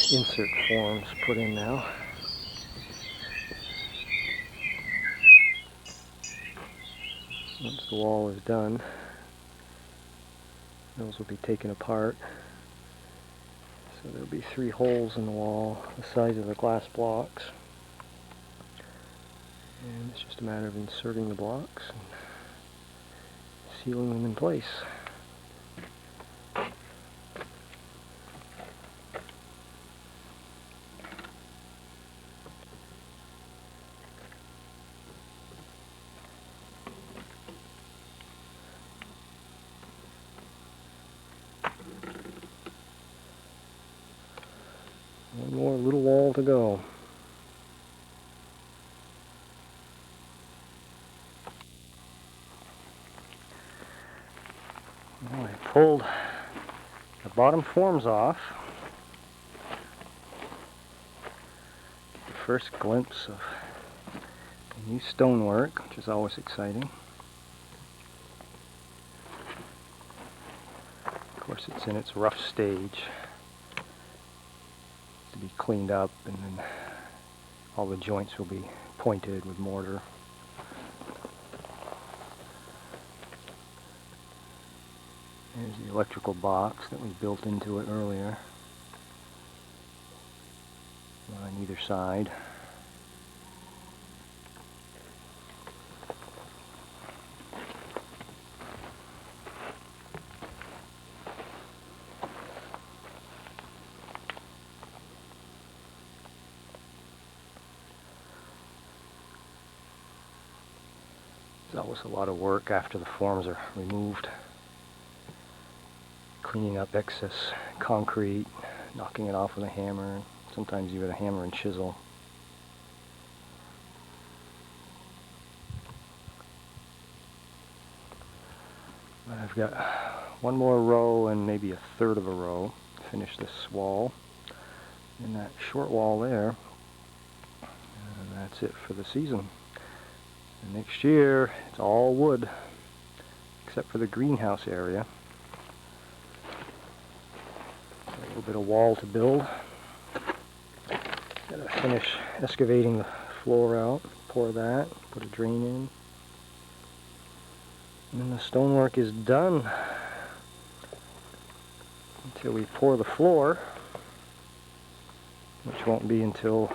insert forms put in now. Once the wall is done, those will be taken apart. So there'll be 3 holes in the wall, the size of the glass blocks. And it's just a matter of inserting the blocks and sealing them in place. One more little wall to go. Well, I pulled the bottom forms off. Get the first glimpse of the new stonework, which is always exciting. Of course, it's in its rough stage. To be cleaned up, and then all the joints will be pointed with mortar. There's the electrical box that we built into it earlier on either side. There's always a lot of work after the forms are removed. Cleaning up excess concrete, knocking it off with a hammer, sometimes even a hammer and chisel. But I've got one more row and maybe a third of a row to finish this wall. And that short wall there, and that's it for the season. And next year, it's all wood, except for the greenhouse area. A little bit of wall to build. Gotta finish excavating the floor out, pour that, put a drain in. And then the stonework is done until we pour the floor, which won't be until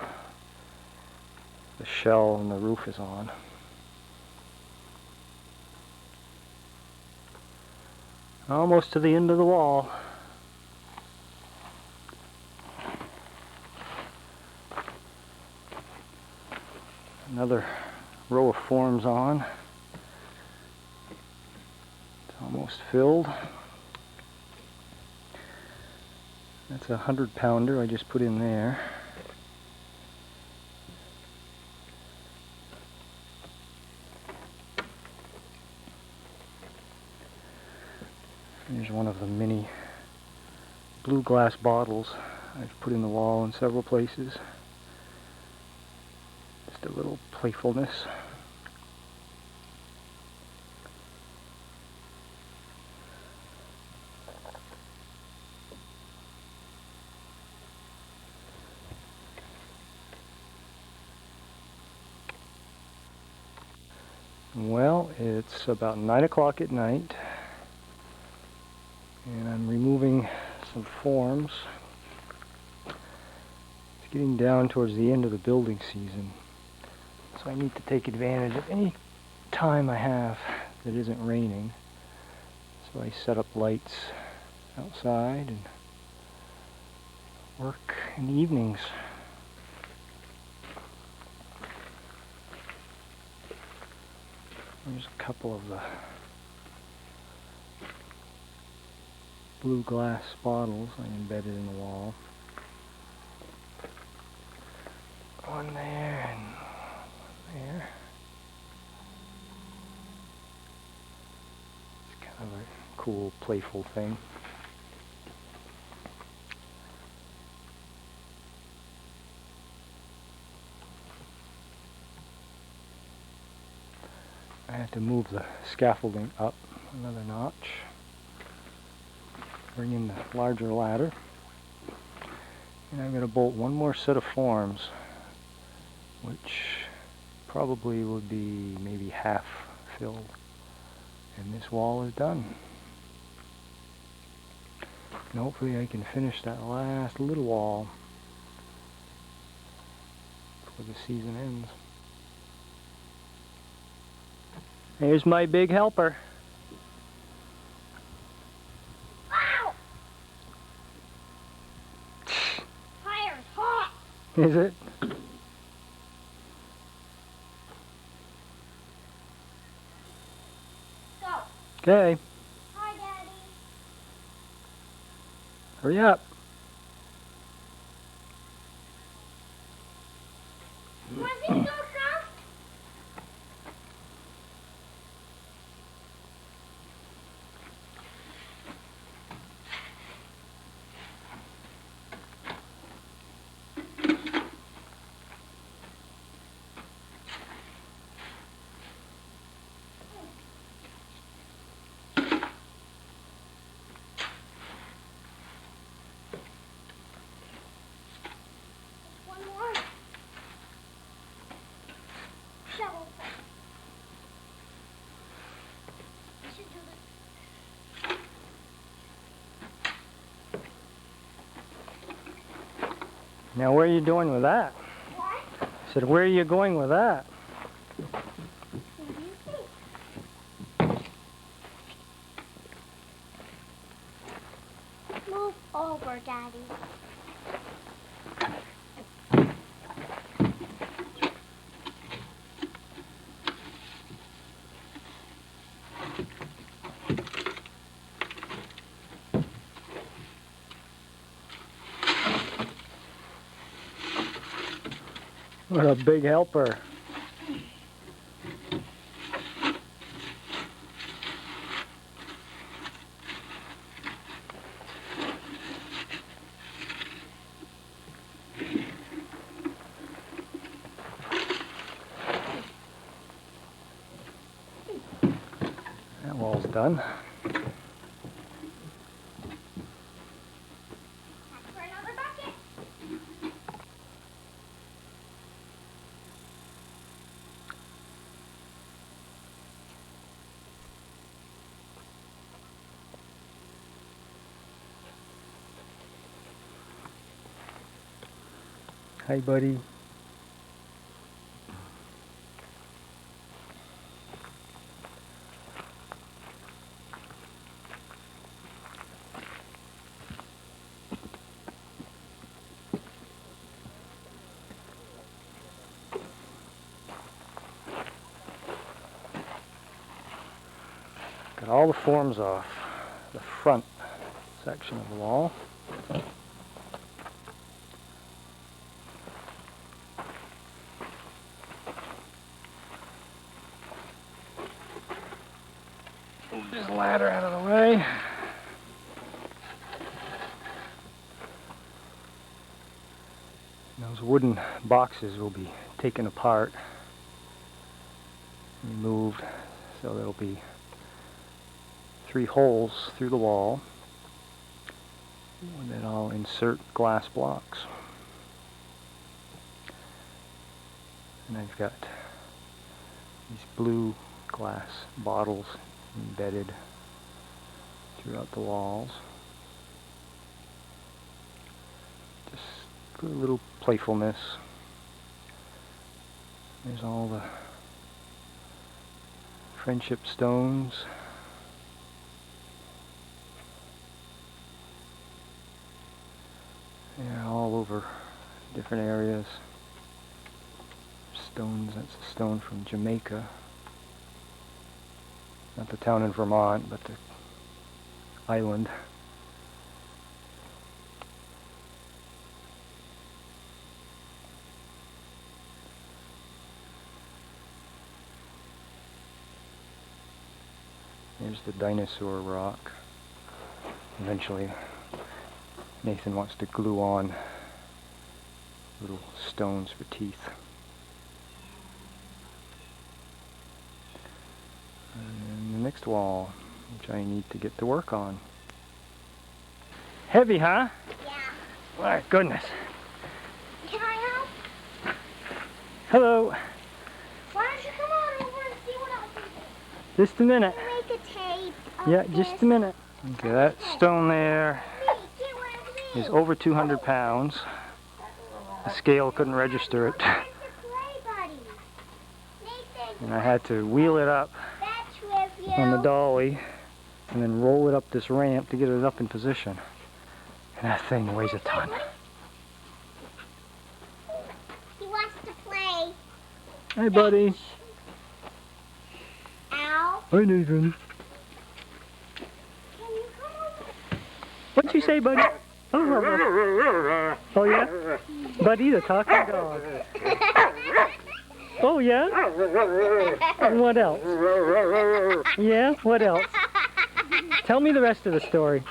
the shell and the roof is on. Almost to the end of the wall. Another row of forms on. It's almost filled. That's a 100-pounder I just put in there. Here's one of the mini blue glass bottles I've put in the wall in several places. Just a little playfulness. Well, it's about 9 o'clock at night, and I'm removing some forms. It's getting down towards the end of the building season, so I need to take advantage of any time I have that isn't raining. So I set up lights outside and work in the evenings. There's a couple of the blue glass bottles I embedded in the wall. One there and one there. It's kind of a cool, playful thing. I have to move the scaffolding up another notch, bring in the larger ladder, And I'm going to bolt one more set of forms, which probably would be maybe half filled. And this wall is done. And hopefully I can finish that last little wall before the season ends. Here's my big helper. Wow! Fire's hot! Is it? Go! Okay. Hi, Daddy. Hurry up. Was it so soft? One more. Shovel. I should do this. Now where are you going with that? What? I said, where are you going with that? What do you think? Move over, Daddy. What a big helper. That wall's done. Time for another bucket. Hi, buddy. Got all the forms off the front section of the wall. Move this ladder out of the way. Those wooden boxes will be taken apart, removed, so there'll be 3 holes through the wall, and then I'll insert glass blocks. And I've got these blue glass bottles embedded throughout the walls. Just for a little playfulness. There's all the friendship stones. Yeah, all over different areas. Stones, that's a stone from Jamaica. Not the town in Vermont, but the island. Here's the dinosaur rock. Eventually Nathan wants to glue on little stones for teeth. And the next wall, which I need to get to work on. Heavy, huh? Yeah. My goodness. Hello. Why don't you come on over and see what else is Just a minute. there? Make a tape of Yeah, this. just a minute. Okay, that stone there Me, get one of is me. over 200 pounds. The scale couldn't register it. Time to play, buddy. Nathan, And I had to wheel it up that's trivial. on the dolly and then roll it up this ramp to get it up in position. And that thing weighs a ton. He wants to play. Hey, buddy. Ow. Hi, Nathan. Can you come over? What'd you say, buddy? Oh, yeah? Buddy, the talking dog. Oh, yeah? And what else? Yeah? What else? Tell me the rest of the story.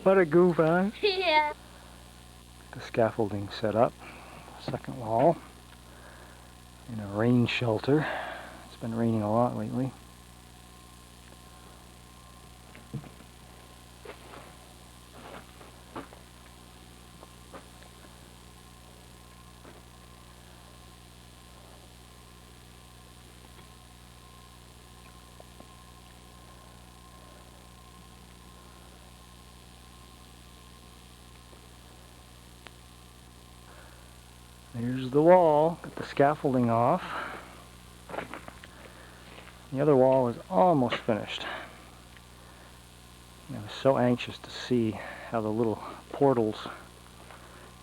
What a goof, huh? Yeah. The scaffolding set up, second wall, in a rain shelter. It's been raining a lot lately. Here's the wall, got the scaffolding off. The other wall is almost finished. I was so anxious to see how the little portals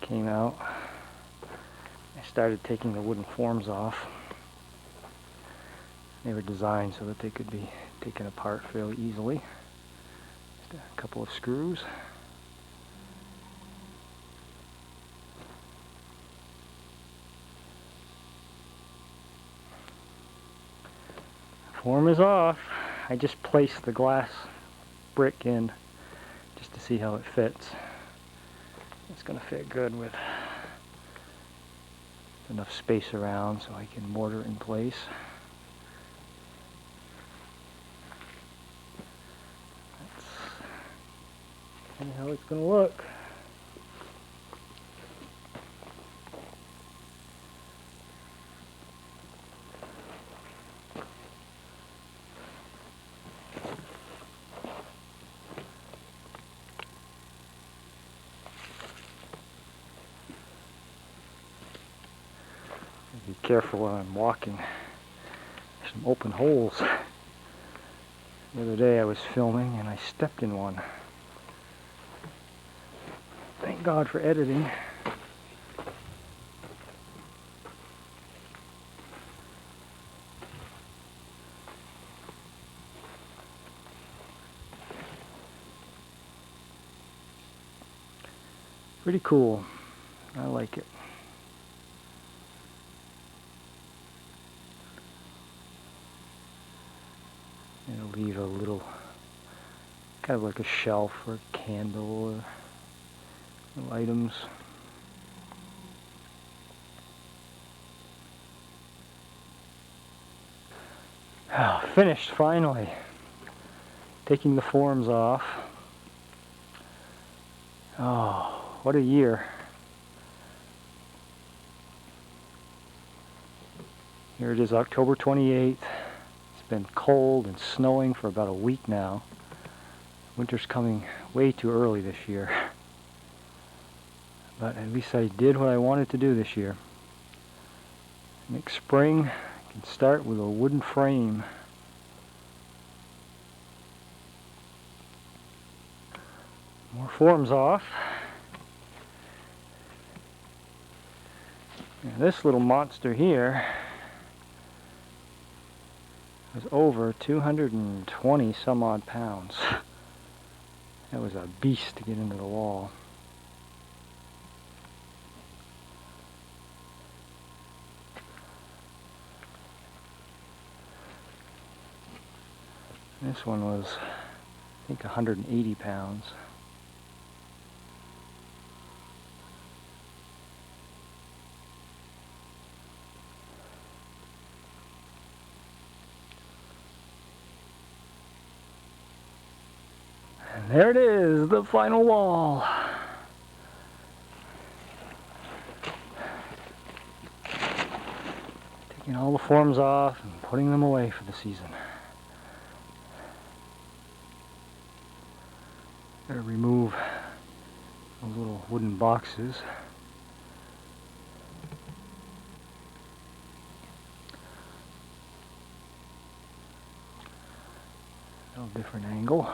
came out. I started taking the wooden forms off. They were designed so that they could be taken apart fairly easily. Just a couple of screws. Form is off. I just placed the glass brick in just to see how it fits. It's going to fit good with enough space around so I can mortar in place. That's how it's going to look. Be careful when I'm walking. There's some open holes. The other day I was filming and I stepped in one. Thank God for editing. Pretty cool. I like it. It'll leave a little, kind of like a shelf or a candle or little items. Oh, finished finally. Taking the forms off. Oh, what a year. Here it is, October 28th. It's been cold and snowing for about a week now. Winter's coming way too early this year. But at least I did what I wanted to do this year. Next spring, I can start with a wooden frame. More forms off. And this little monster here was over 220 some odd pounds. That was a beast to get into the wall. This one was, I think, 180 pounds. And there it is, the final wall. Taking all the forms off and putting them away for the season. Gotta remove those little wooden boxes. A little different angle.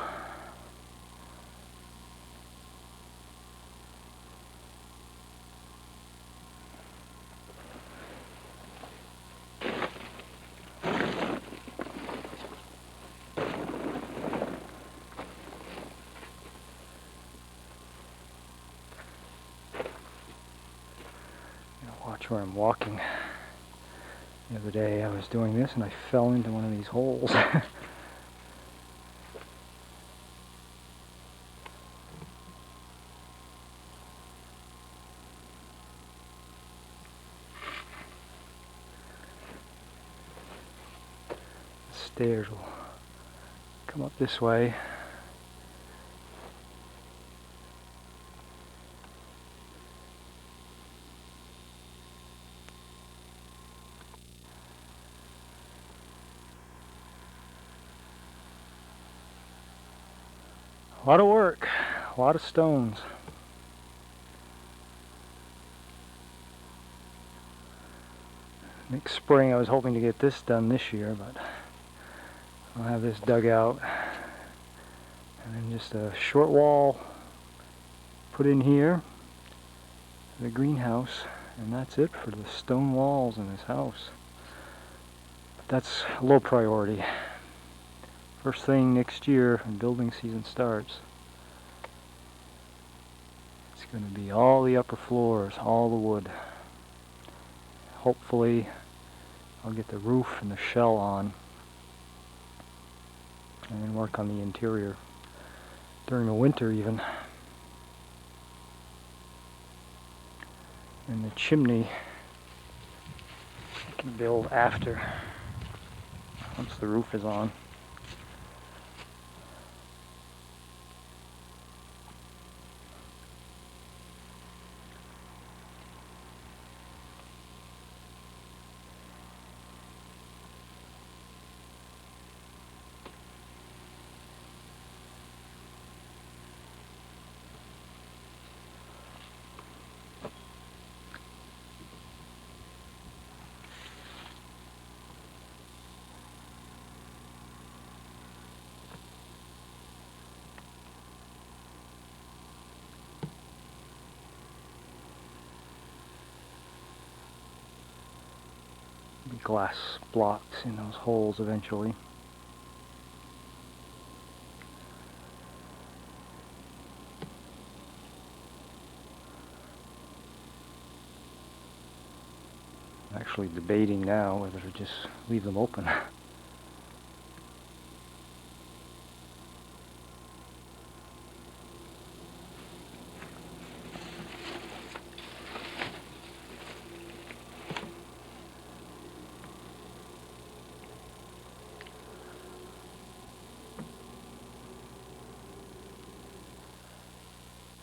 Watch where I'm walking. The other day I was doing this and I fell into one of these holes. Stairs will come up this way. A lot of work, a lot of stones. Next spring I was hoping to get this done this year, but I'll have this dug out. And then just a short wall put in here, the greenhouse, and that's it for the stone walls in this house. But that's a low priority. First thing next year when building season starts, it's going to be all the upper floors, all the wood. Hopefully I'll get the roof and the shell on and then work on the interior during the winter even. And the chimney I can build after, once the roof is on. Glass blocks in those holes eventually. I'm actually debating now whether to just leave them open.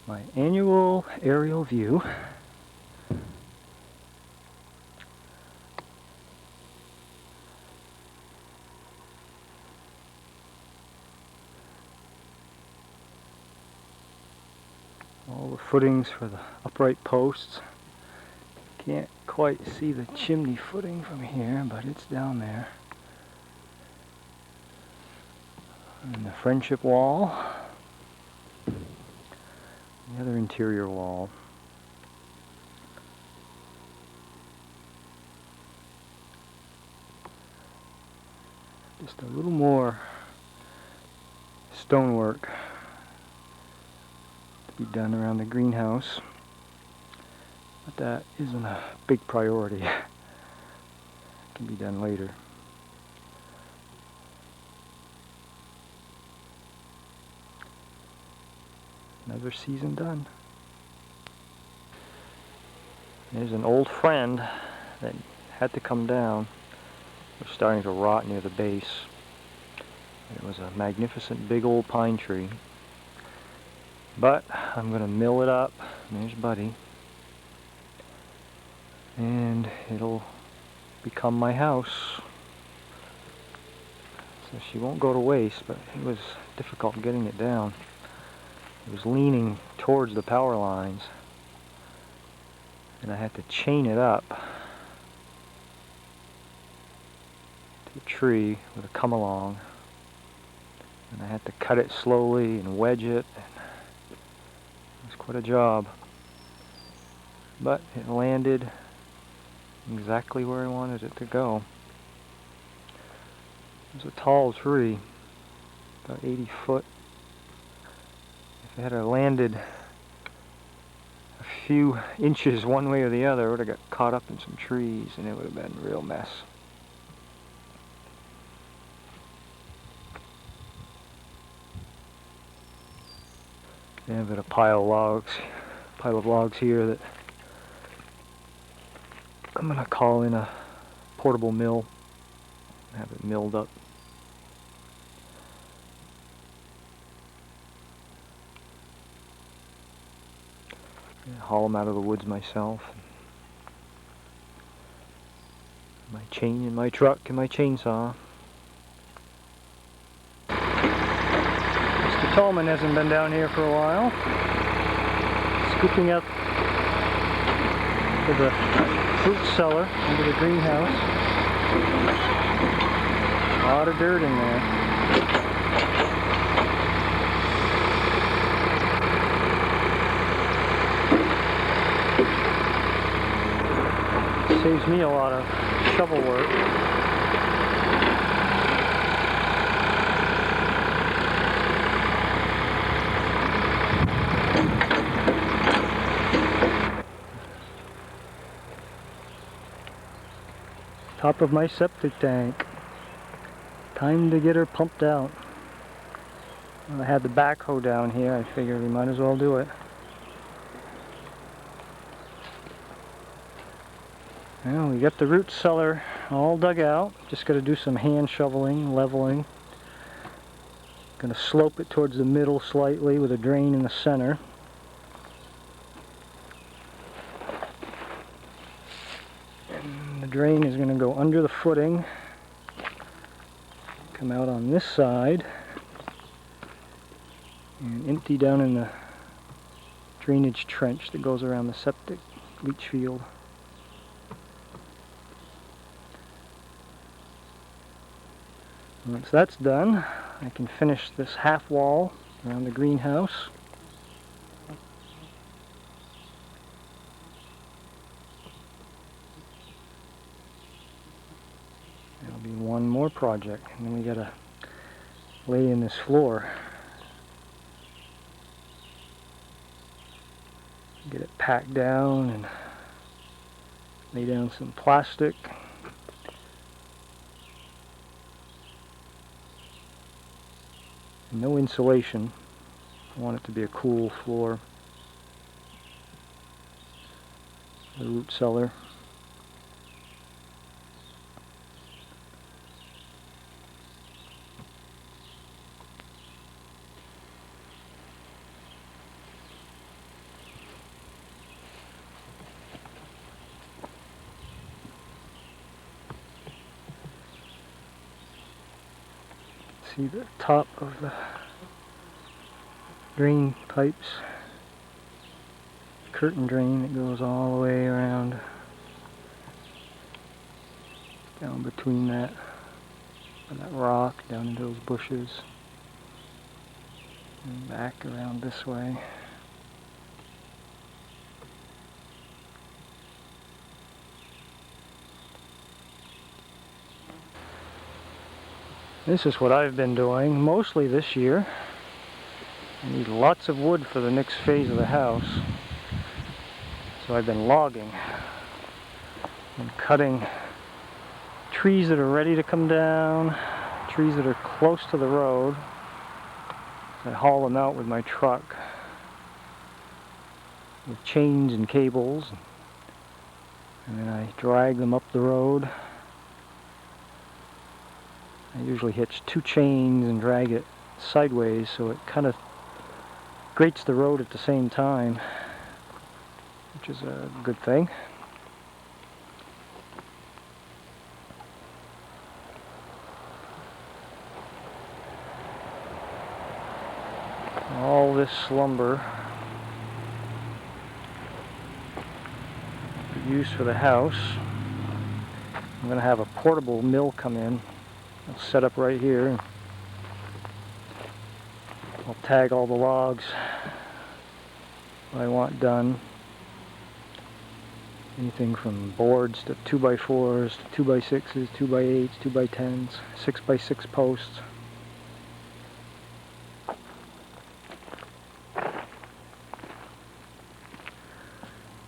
My annual aerial view. All the footings for the upright posts. Can't quite see the chimney footing from here, but it's down there. And the friendship wall. The other interior wall. Just a little more stonework to be done around the greenhouse, but that isn't a big priority. It can be done later. Another season done. There's an old friend that had to come down. It was starting to rot near the base. It was a magnificent big old pine tree. But I'm going to mill it up. There's Buddy. And it'll become my house. So she won't go to waste, but it was difficult getting it down. It was leaning towards the power lines. And I had to chain it up to a tree with a come along. And I had to cut it slowly and wedge it. It was quite a job. But it landed exactly where I wanted it to go. It was a tall tree, about 80 foot. If it had landed a few inches one way or the other, it would have got caught up in some trees and it would have been a real mess. I have a pile of logs here that I'm going to call in a portable mill and have it milled up. Haul them out of the woods myself. My chain in my truck and my chainsaw. Mr. Tallman hasn't been down here for a while. Scooping up to the fruit cellar into the greenhouse. A lot of dirt in there. Saves me a lot of shovel work. Top of my septic tank. Time to get her pumped out. I had the backhoe down here. I figured we might as well do it. Well, we got the root cellar all dug out. Just got to do some hand shoveling, leveling. Going to slope it towards the middle slightly with a drain in the center. And the drain is going to go under the footing. Come out on this side. And empty down in the drainage trench that goes around the septic leach field. Once that's done, I can finish this half wall around the greenhouse. There'll be one more project, and then we gotta lay in this floor. Get it packed down and lay down some plastic. No insulation. I want it to be a cool floor. The root cellar. See the top of the drain pipes, curtain drain that goes all the way around, down between that and that rock, down into those bushes, and back around this way. This is what I've been doing mostly this year. I need lots of wood for the next phase of the house. So I've been logging and cutting trees that are ready to come down, trees that are close to the road. I haul them out with my truck with chains and cables, and then I drag them up the road. I usually hitch 2 chains and drag it sideways so it kind of grates the road at the same time, which is a good thing. All this lumber used for the house. I'm going to have a portable mill come in. I'll set up right here. I'll tag all the logs I want done. Anything from boards to 2x4s, to 2x6s, 2x8s, 2x10s, 6x6 posts.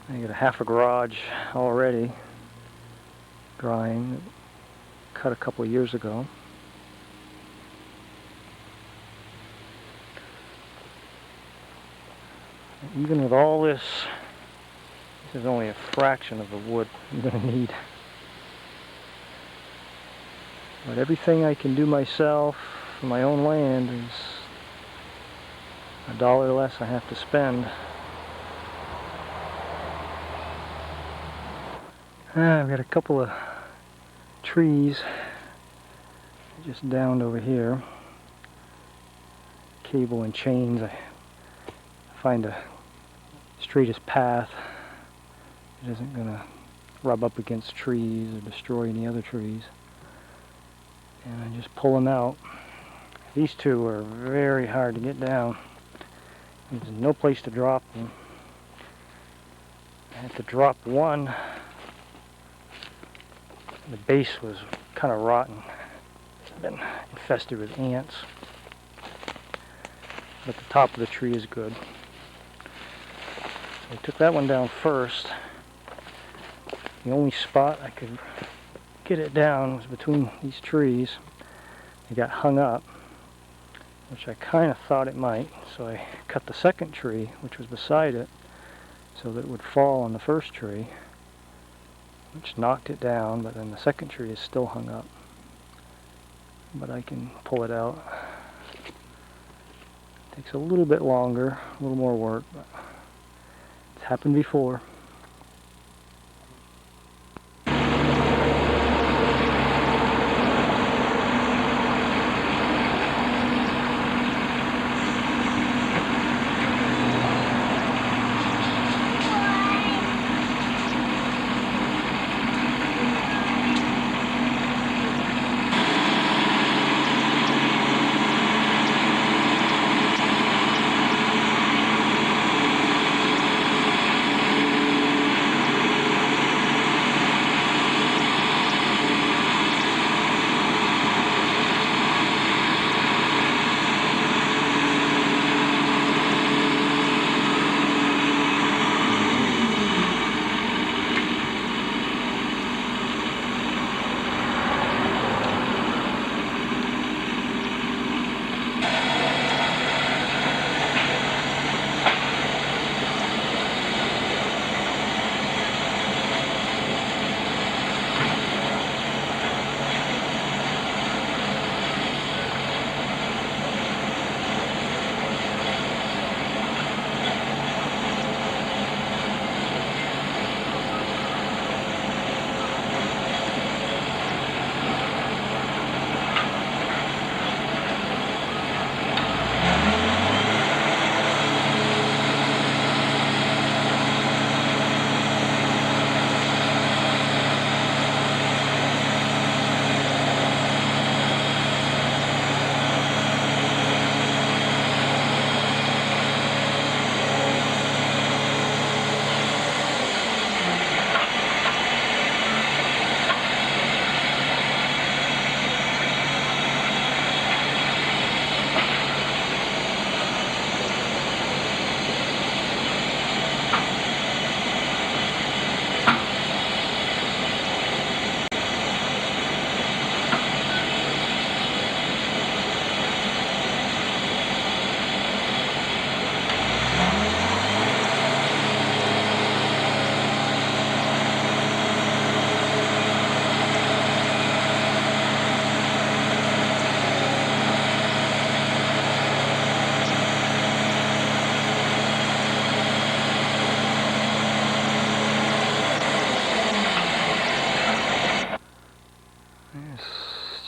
I got a half a garage already drying, cut a couple of years ago. Even with all this, this is only a fraction of the wood I'm going to need. But everything I can do myself for my own land is $1 less I have to spend. I've got a couple of trees just downed over here. Cable and chains. I find the straightest path. It isn't going to rub up against trees or destroy any other trees. And I just pull them out. These two are very hard to get down. There's no place to drop them. I had to drop one. The base was kind of rotten. It's been infested with ants. But the top of the tree is good. So I took that one down first. The only spot I could get it down was between these trees. It got hung up, which I kind of thought it might. So I cut the second tree, which was beside it, so that it would fall on the first tree, which knocked it down, but then the second tree is still hung up. But I can pull it out. It takes a little bit longer, a little more work, but it's happened before.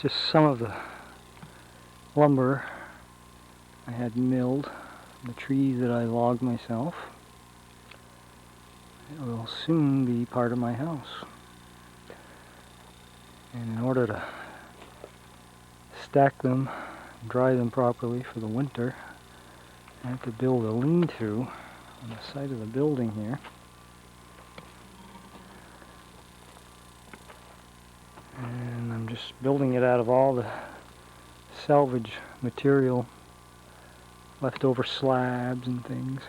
just some of the lumber I had milled from the trees that I logged myself. It will soon be part of my house. And in order to stack them, dry them properly for the winter, I have to build a lean-to on the side of the building here. And I'm just building it out of all the salvage material, leftover slabs and things.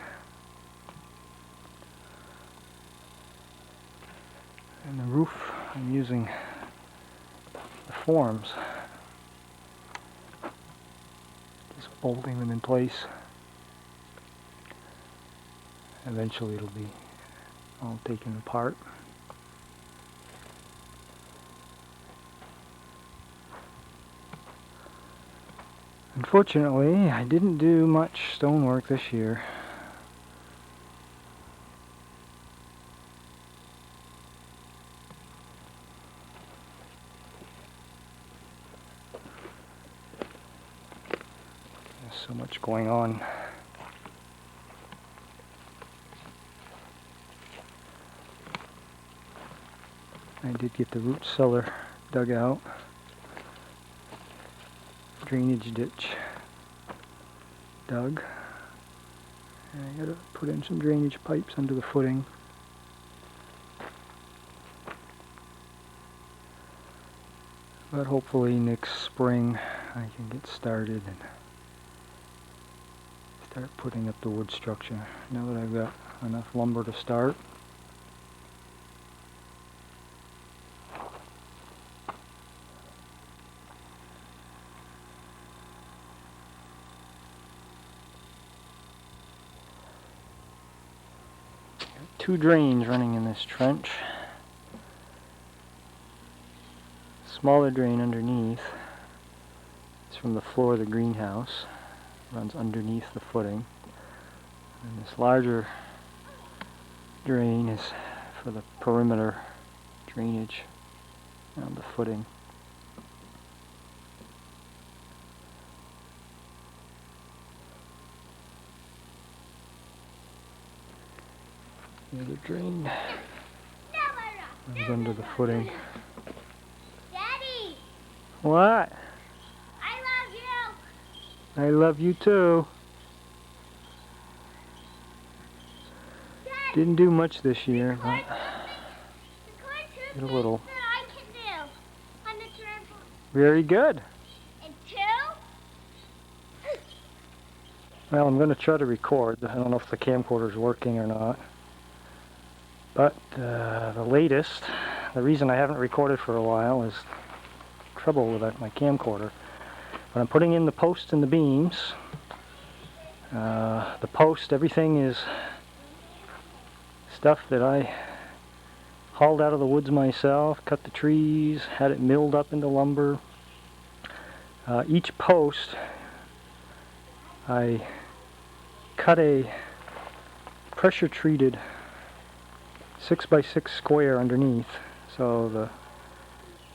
And the roof, I'm using the forms, just bolting them in place. Eventually it'll be all taken apart. Unfortunately, I didn't do much stonework this year. There's so much going on. I did get the root cellar dug out. Drainage ditch dug. And I gotta put in some drainage pipes under the footing. But hopefully next spring I can get started and start putting up the wood structure. Now that I've got enough lumber to start. Two drains running in this trench. Smaller drain underneath. It's from the floor of the greenhouse. Runs underneath the footing. And this larger drain is for the perimeter drainage around the footing. The other drain runs under the footing. Daddy, What? I love you. I love you too. Dad, Didn't do much this year, but the did a little. that I can do on the trampoline. Very good. And two. Well, I'm going to try to record. I don't know if the camcorder's working or not. But the latest, the reason I haven't recorded for a while is trouble with my camcorder. But I'm putting in the posts and the beams. The post, everything is stuff that I hauled out of the woods myself, cut the trees, had it milled up into lumber. Each post, I cut a pressure treated 6x6 square underneath, so the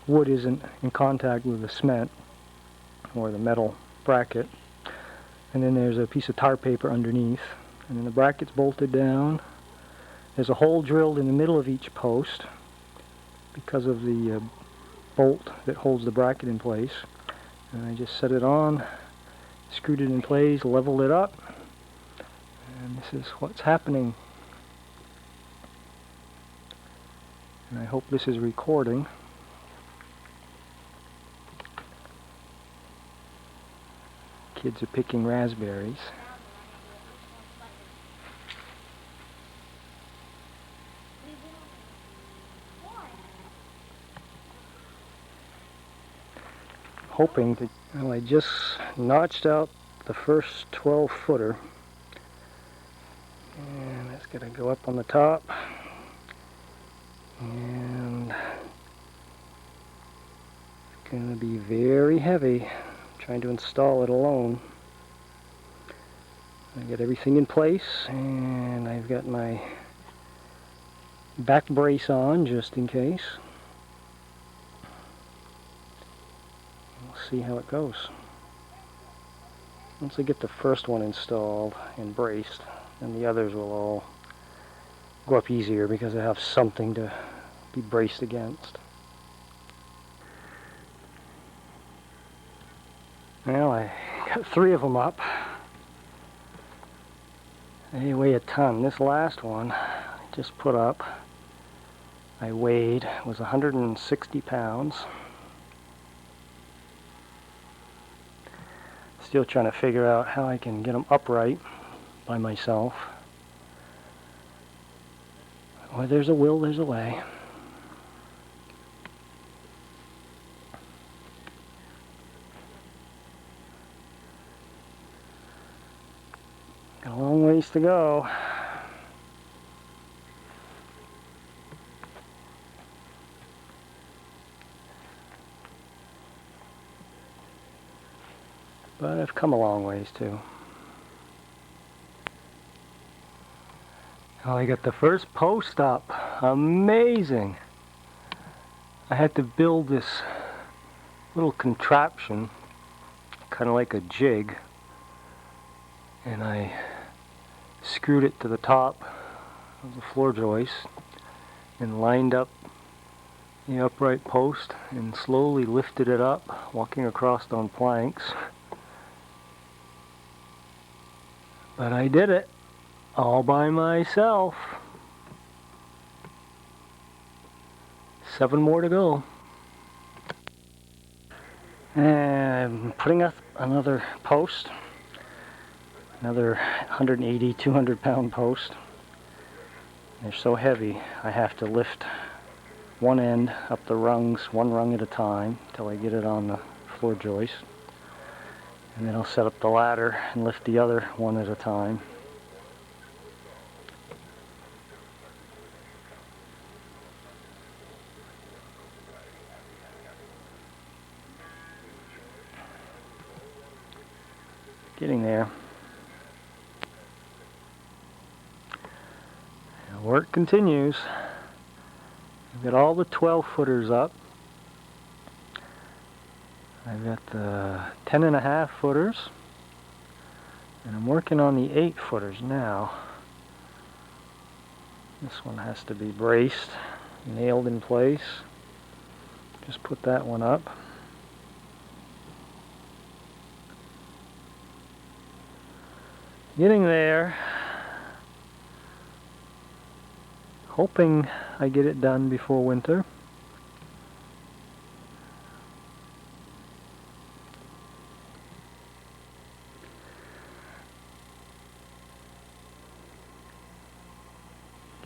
wood isn't in contact with the cement or the metal bracket. And then there's a piece of tar paper underneath, and then the bracket's bolted down. There's a hole drilled in the middle of each post because of the bolt that holds the bracket in place. And I just set it on, screwed it in place, leveled it up, and this is what's happening. And I hope this is recording. Kids are picking raspberries. Hoping to, well, I just notched out the first 12-footer. And it's going to go up on the top. And it's going to be very heavy trying to install it alone. I got everything in place, and I've got my back brace on just in case. see how it goes. Once I get the first one installed and braced, then the others will all go up easier because I have something to be braced against. Well, I got 3 of them up. They weigh a ton. This last one I just put up, I weighed, was 160 pounds. Still trying to figure out how I can get them upright by myself. Where there's a will, there's a way. Got a long ways to go. But I've come a long ways too. Oh, I got the first post up. Amazing! I had to build this little contraption, kind of like a jig, and I screwed it to the top of the floor joist and lined up the upright post and slowly lifted it up, walking across on planks. But I did it all by myself. 7 more to go. And I'm putting up another post, another 180, 200 pound post. They're so heavy I have to lift one end up the rungs, one rung at a time, till I get it on the floor joist. And then I'll set up the ladder and lift the other one at a time. Getting there. And work continues. I've got all the 12-footers up. I've got the 10.5-footers. And I'm working on the 8-footers now. This one has to be braced, nailed in place. Just put that one up. Getting there. Hoping I get it done before winter.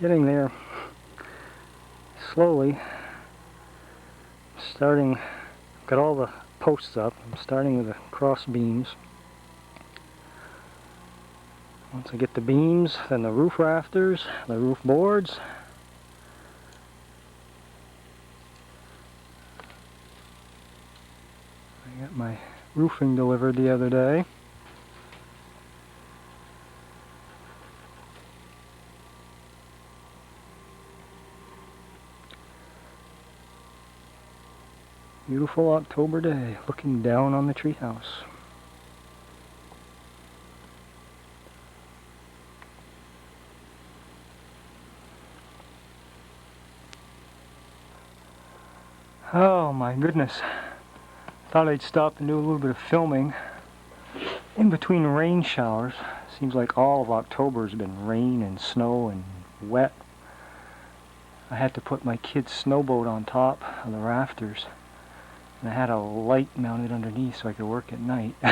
Getting there slowly. Starting, got all the posts up. I'm starting with the cross beams. Once I get the beams, then the roof rafters, the roof boards. I got my roofing delivered the other day. Beautiful October day, looking down on the treehouse. Oh my goodness. Thought I'd stop and do a little bit of filming in between rain showers. Seems like all of October has been rain and snow and wet. I had to put my kid's snowboat on top of the rafters. And I had a light mounted underneath so I could work at night. So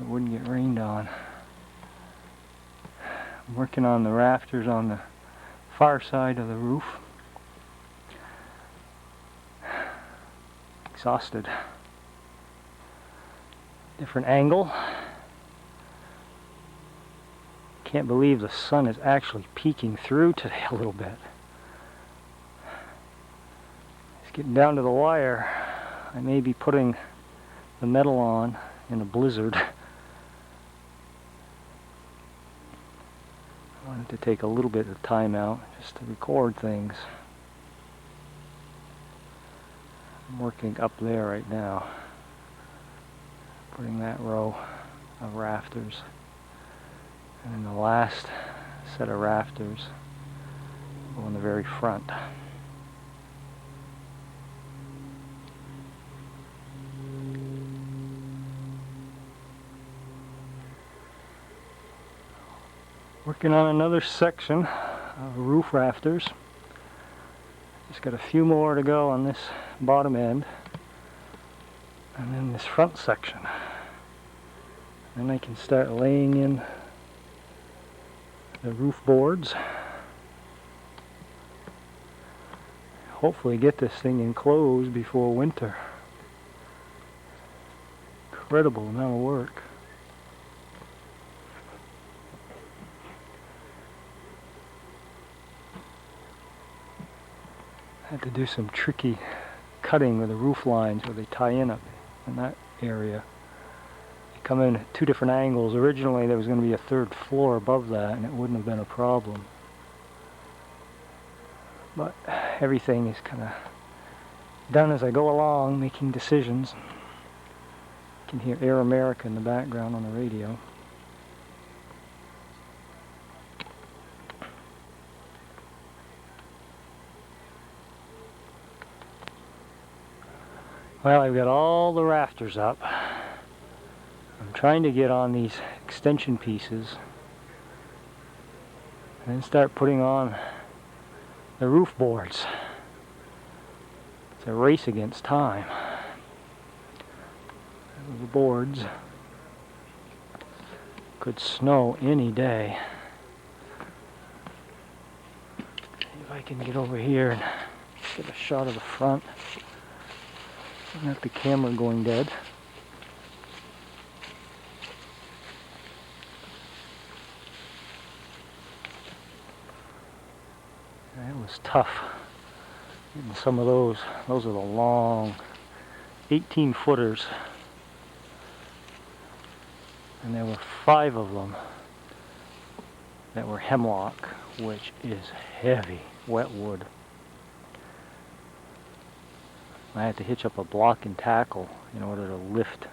it wouldn't get rained on. I'm working on the rafters on the far side of the roof. Exhausted. Different angle. Can't believe the sun is actually peeking through today a little bit. It's getting down to the wire. I may be putting the metal on in a blizzard. I wanted to take a little bit of time out just to record things. I'm working up there right now. putting that row of rafters. And then the last set of rafters go in the very front. Working on another section of roof rafters. Just got a few more to go on this bottom end. And then this front section. Then I can start laying in the roof boards. Hopefully get this thing enclosed before winter. Incredible amount of work. Had to do some tricky cutting with the roof lines where they tie in up in that area. They come in at two different angles. Originally there was going to be a third floor above that and it wouldn't have been a problem. But everything is kind of done as I go along, making decisions. You can hear Air America in the background on the radio. Well, I've got all the rafters up. I'm trying to get on these extension pieces and then start putting on the roof boards. It's a race against time. The boards could snow any day. See if I can get over here and get a shot of the front. Not the camera going dead. That was tough. Getting some of those. Those are the long 18 footers. And there were 5 of them that were hemlock, which is heavy, wet wood. I had to hitch up a block and tackle in order to lift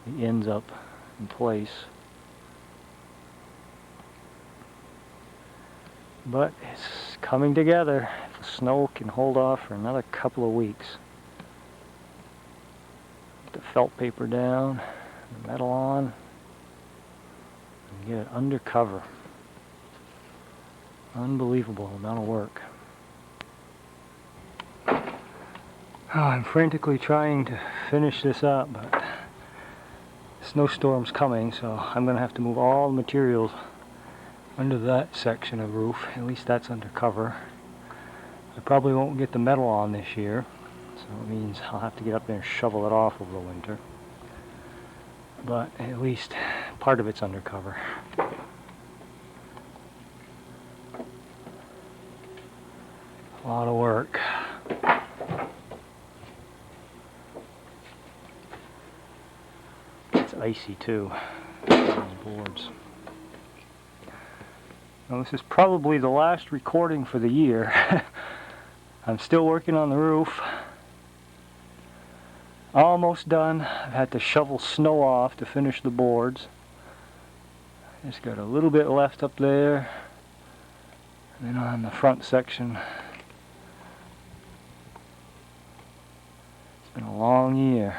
the ends up in place. But it's coming together. The snow can hold off for another couple of weeks. Put the felt paper down, the metal on, and get it under cover. Unbelievable amount of work. Oh, I'm frantically trying to finish this up, but snowstorm's coming, so I'm going to have to move all the materials under that section of roof. At least that's under cover. I probably won't get the metal on this year, so it means I'll have to get up there and shovel it off over the winter. But at least part of it's under cover. A lot of work. Icy too on the boards. Now this is probably the last recording for the year. I'm still working on the roof. Almost done. I've had to shovel snow off to finish the boards. Just got a little bit left up there. And then on the front section, it's been a long year.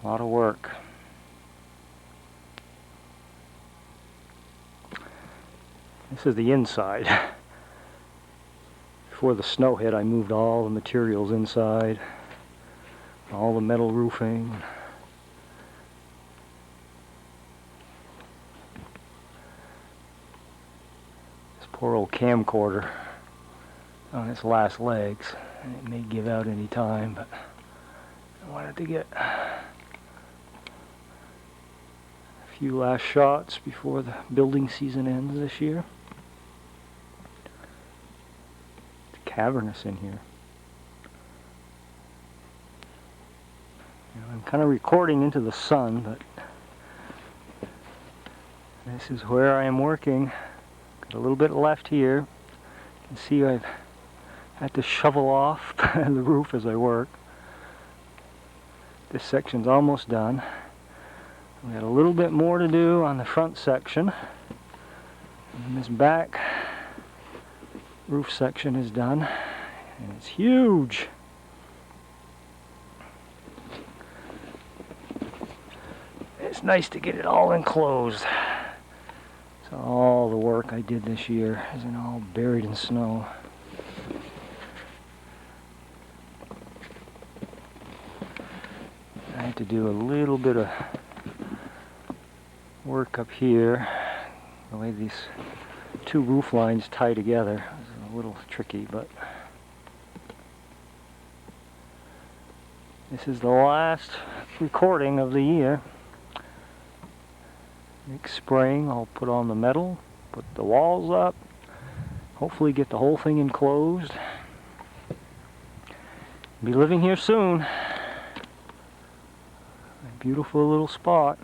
A lot of work. This is the inside. Before the snow hit, I moved all the materials inside, all the metal roofing. This poor old camcorder on its last legs. It may give out any time, but I wanted to get a few last shots before the building season ends this year. It's cavernous in here. You know, I'm kind of recording into the sun, but this is where I am working. Got a little bit left here. You can see I've had to shovel off the roof as I work. This section's almost done. We got a little bit more to do on the front section. And this back roof section is done. And it's huge. It's nice to get it all enclosed. So all the work I did this year isn't all buried in snow. I had to do a little bit of work up here. The way these two roof lines tie together is a little tricky, but this is the last recording of the year. Next spring I'll put on the metal, put the walls up, hopefully get the whole thing enclosed. Be living here soon. A beautiful little spot.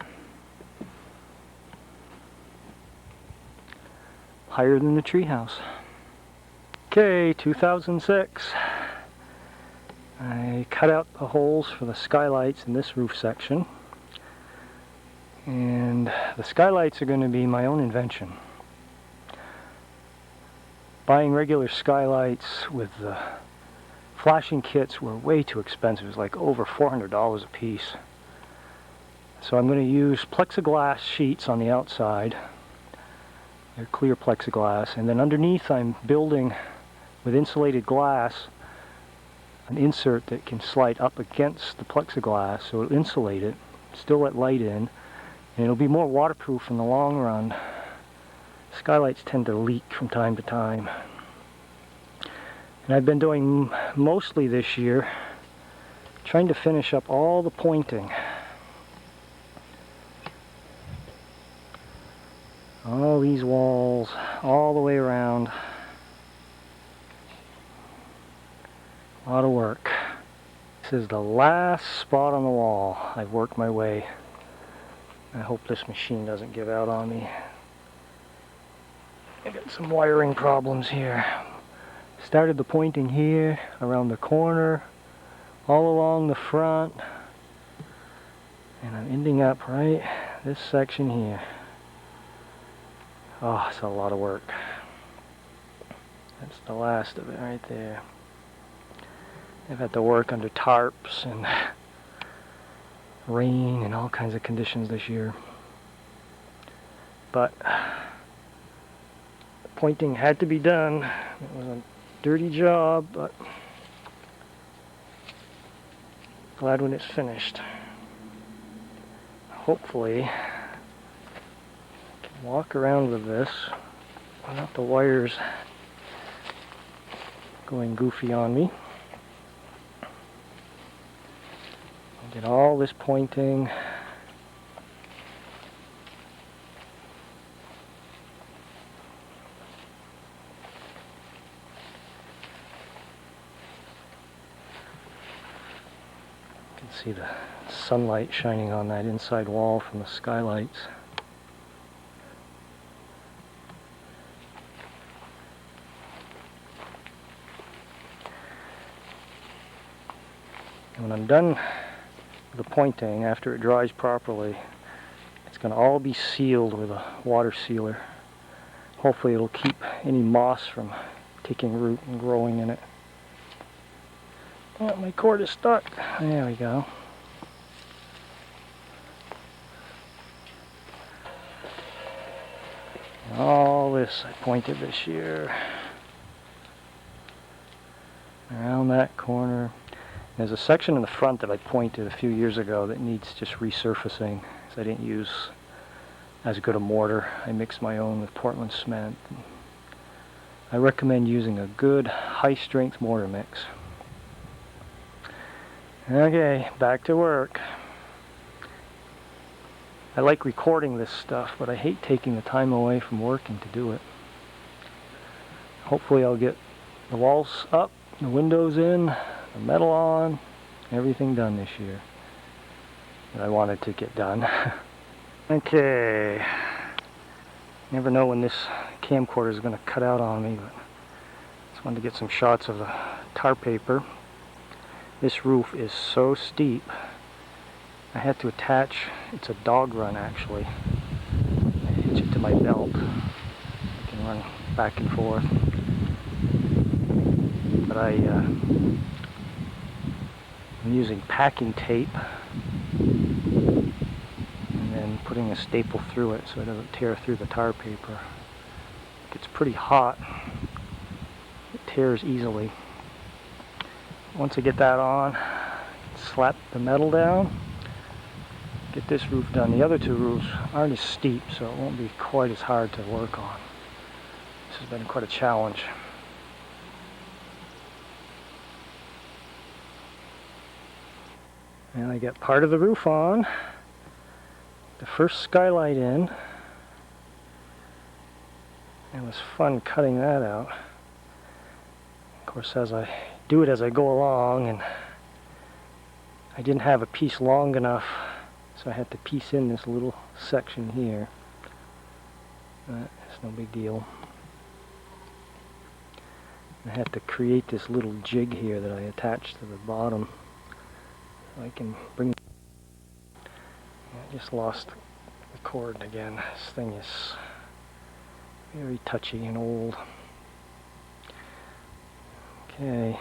Higher than the treehouse. Okay, 2006. I cut out the holes for the skylights in this roof section. And the skylights are going to be my own invention. Buying regular skylights with the flashing kits were way too expensive. It was like over $400 a piece. So I'm going to use plexiglass sheets on the outside. They're clear plexiglass. And then underneath I'm building with insulated glass an insert that can slide up against the plexiglass so it'll insulate it, still let light in. And it'll be more waterproof in the long run. Skylights tend to leak from time to time. And I've been doing mostly this year trying to finish up all the pointing. All these walls, all the way around. A lot of work. This is the last spot on the wall. I've worked my way. I hope this machine doesn't give out on me. I got some wiring problems here. Started the pointing here, around the corner, all along the front, and I'm ending up right this section here. Oh, it's a lot of work. That's the last of it right there. I've had to work under tarps and rain and all kinds of conditions this year. But the pointing had to be done. It was a dirty job, but glad when it's finished. Hopefully I can walk around with this without the wires going goofy on me. Get all this pointing. You can see the sunlight shining on that inside wall from the skylights. And when I'm done the pointing, after it dries properly, it's going to all be sealed with a water sealer. Hopefully it'll keep any moss from taking root and growing in it. Oh, my cord is stuck. There we go. And all this I pointed this year. Around that corner. There's a section in the front that I pointed a few years ago that needs just resurfacing, because I didn't use as good a mortar. I mixed my own with Portland cement. I recommend using a good high-strength mortar mix. Okay, back to work. I like recording this stuff, but I hate taking the time away from working to do it. Hopefully I'll get the walls up, the windows in, the metal on, everything done this year that I wanted to get done. Okay, never know when this camcorder is going to cut out on me, but just wanted to get some shots of the tar paper. This roof is so steep I had to attach, it's a dog run actually. I hitch it to my belt. I can run back and forth. But I'm using packing tape and then putting a staple through it so it doesn't tear through the tar paper. It gets pretty hot. It tears easily. Once I get that on, slap the metal down, get this roof done. The other two roofs aren't as steep, so it won't be quite as hard to work on. This has been quite a challenge. And I got part of the roof on, the first skylight in. It was fun cutting that out. Of course, as I do it as I go along, and I didn't have a piece long enough, so I had to piece in this little section here. It's no big deal. I had to create this little jig here that I attached to the bottom. I can bring. I just lost the cord again. This thing is very touchy and old. Okay,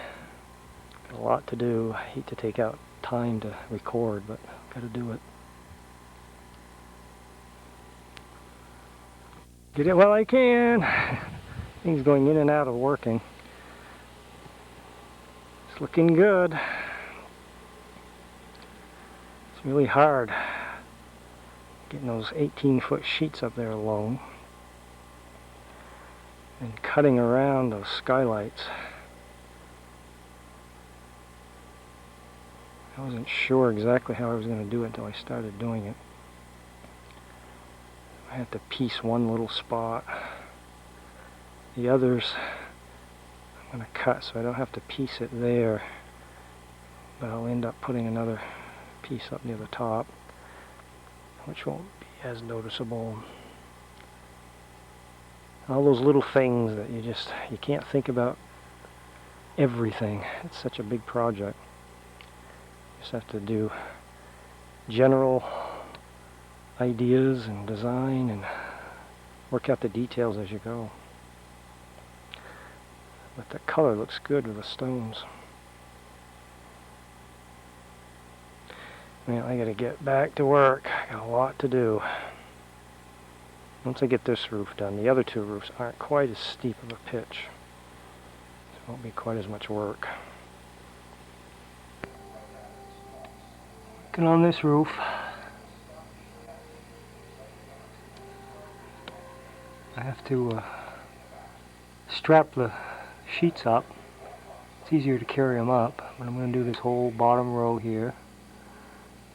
got a lot to do. I hate to take out time to record, but gotta do it. Get it while I can. Things going in and out of working. It's looking good. It's really hard getting those 18-foot sheets up there alone and cutting around those skylights. I wasn't sure exactly how I was going to do it until I started doing it. I had to piece one little spot. The others I'm going to cut so I don't have to piece it there, but I'll end up putting another piece up near the top, which won't be as noticeable. All those little things that you can't think about everything. It's such a big project. You just have to do general ideas and design and work out the details as you go. But the color looks good with the stones. Well, I gotta get back to work. I got a lot to do. Once I get this roof done, the other two roofs aren't quite as steep of a pitch. So it won't be quite as much work. Working on this roof. I have to strap the sheets up. It's easier to carry them up, but I'm going to do this whole bottom row here.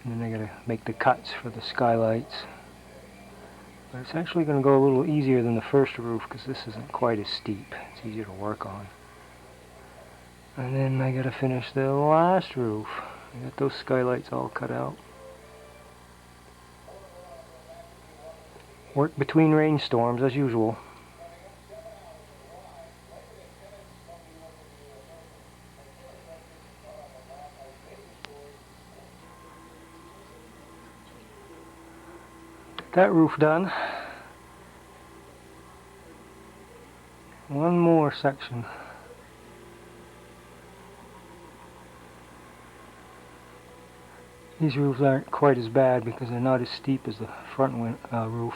And then I got to make the cuts for the skylights. But it's actually going to go a little easier than the first roof because this isn't quite as steep. It's easier to work on. And then I got to finish the last roof. I got those skylights all cut out. Work between rainstorms as usual. That roof done. One more section. These roofs aren't quite as bad because they're not as steep as the front roof.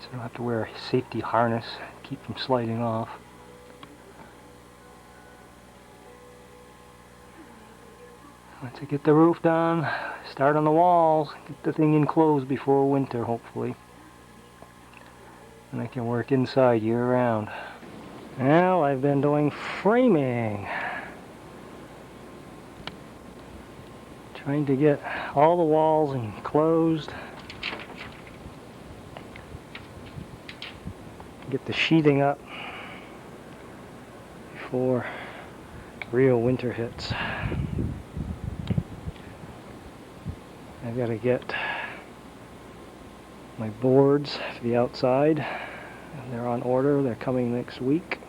So I don't have to wear a safety harness to keep from sliding off. Once I get the roof done, start on the walls, get the thing enclosed before winter, hopefully. And I can work inside year-round. Well, I've been doing framing. Trying to get all the walls enclosed. Get the sheathing up before real winter hits. I've got to get my boards for the outside. They're on order. They're coming next week.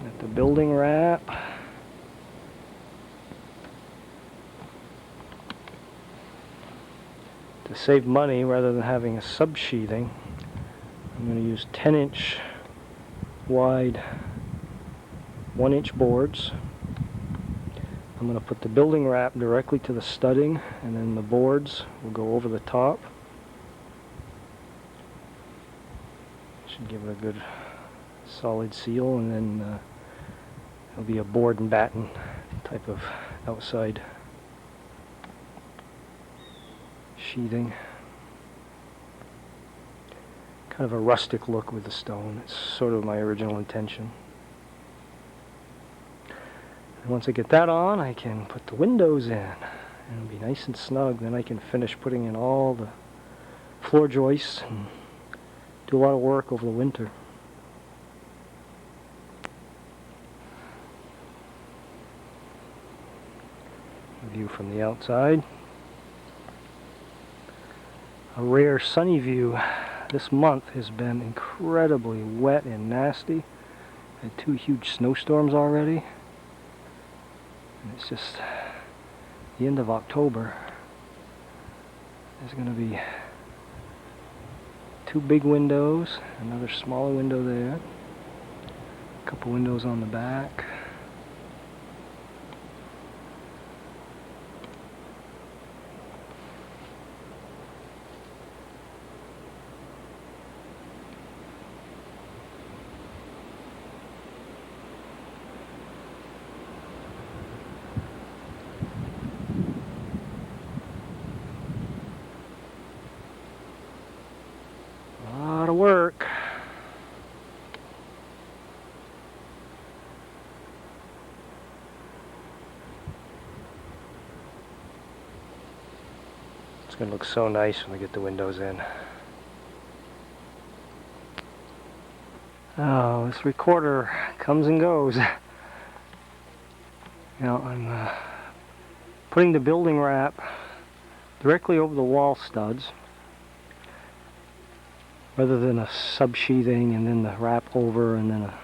Got the building wrap. To save money, rather than having a sub-sheathing, I'm going to use 10-inch wide 1-inch boards. I'm going to put the building wrap directly to the studding, and then the boards will go over the top. Should give it a good solid seal, and then it'll be a board and batten type of outside sheathing. Kind of a rustic look with the stone. It's sort of my original intention. And once I get that on, I can put the windows in, and it'll be nice and snug. Then I can finish putting in all the floor joists and do a lot of work over the winter. View from the outside. A rare sunny view. This month has been incredibly wet and nasty. Had 2 huge snowstorms already. And it's just the end of October. There's going to be 2 big windows, another smaller window there, a couple windows on the back. Work. It's going to look so nice when we get the windows in. Oh, this recorder comes and goes. Now I'm putting the building wrap directly over the wall studs, rather than a sub-sheathing and then the wrap over and then a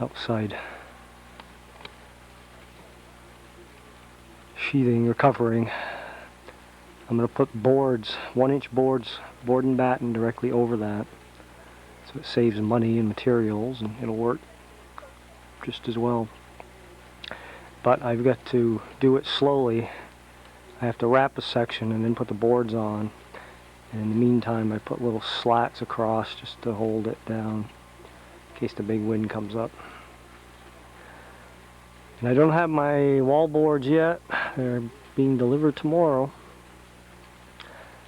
outside sheathing or covering. I'm going to put boards, 1-inch boards, board and batten directly over that, so it saves money and materials, and it'll work just as well. But I've got to do it slowly. I have to wrap a section and then put the boards on. And in the meantime, I put little slats across just to hold it down in case the big wind comes up. And I don't have my wall boards yet. They're being delivered tomorrow.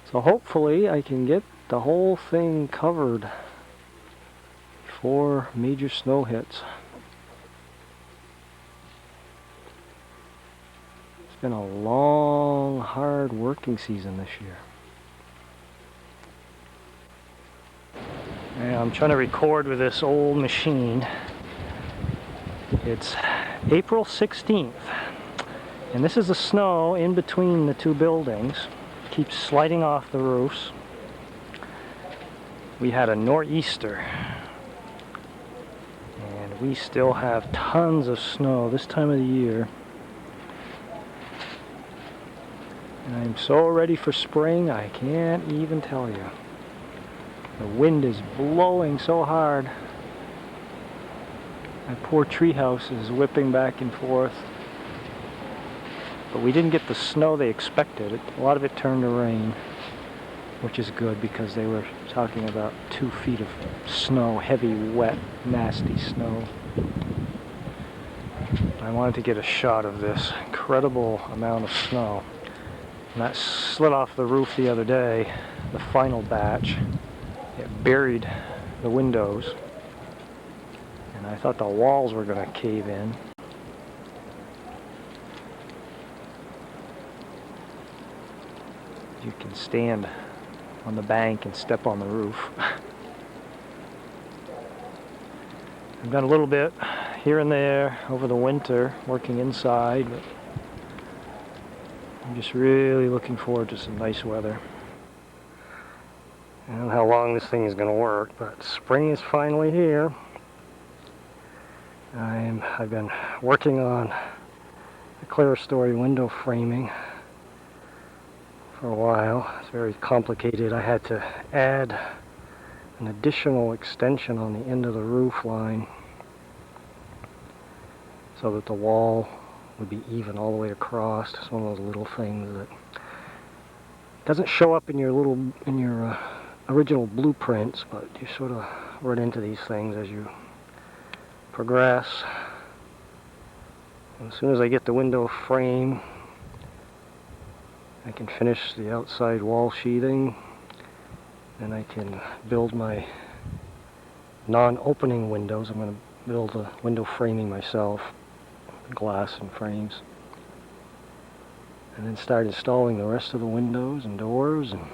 So hopefully I can get the whole thing covered before major snow hits. It's been a long, hard working season this year. And I'm trying to record with this old machine. It's April 16th, and this is the snow in between the 2 buildings. It keeps sliding off the roofs. We had a nor'easter, and we still have tons of snow this time of the year. And I'm so ready for spring, I can't even tell you. The wind is blowing so hard. My poor treehouse is whipping back and forth. But we didn't get the snow they expected. A lot of it turned to rain, which is good because they were talking about 2 feet of snow, heavy, wet, nasty snow. I wanted to get a shot of this incredible amount of snow. And that slid off the roof the other day, the final batch. It buried the windows, and I thought the walls were going to cave in. You can stand on the bank and step on the roof. I've done a little bit here and there over the winter working inside, but I'm just really looking forward to some nice weather. I don't know how long this thing is going to work, but spring is finally here. I've been working on the clerestory window framing for a while. It's very complicated. I had to add an additional extension on the end of the roof line so that the wall would be even all the way across. It's one of those little things that doesn't show up in your original blueprints, but you sort of run into these things as you progress. And as soon as I get the window frame, I can finish the outside wall sheathing, and I can build my non-opening windows. I'm going to build the window framing myself, glass and frames, and then start installing the rest of the windows and doors and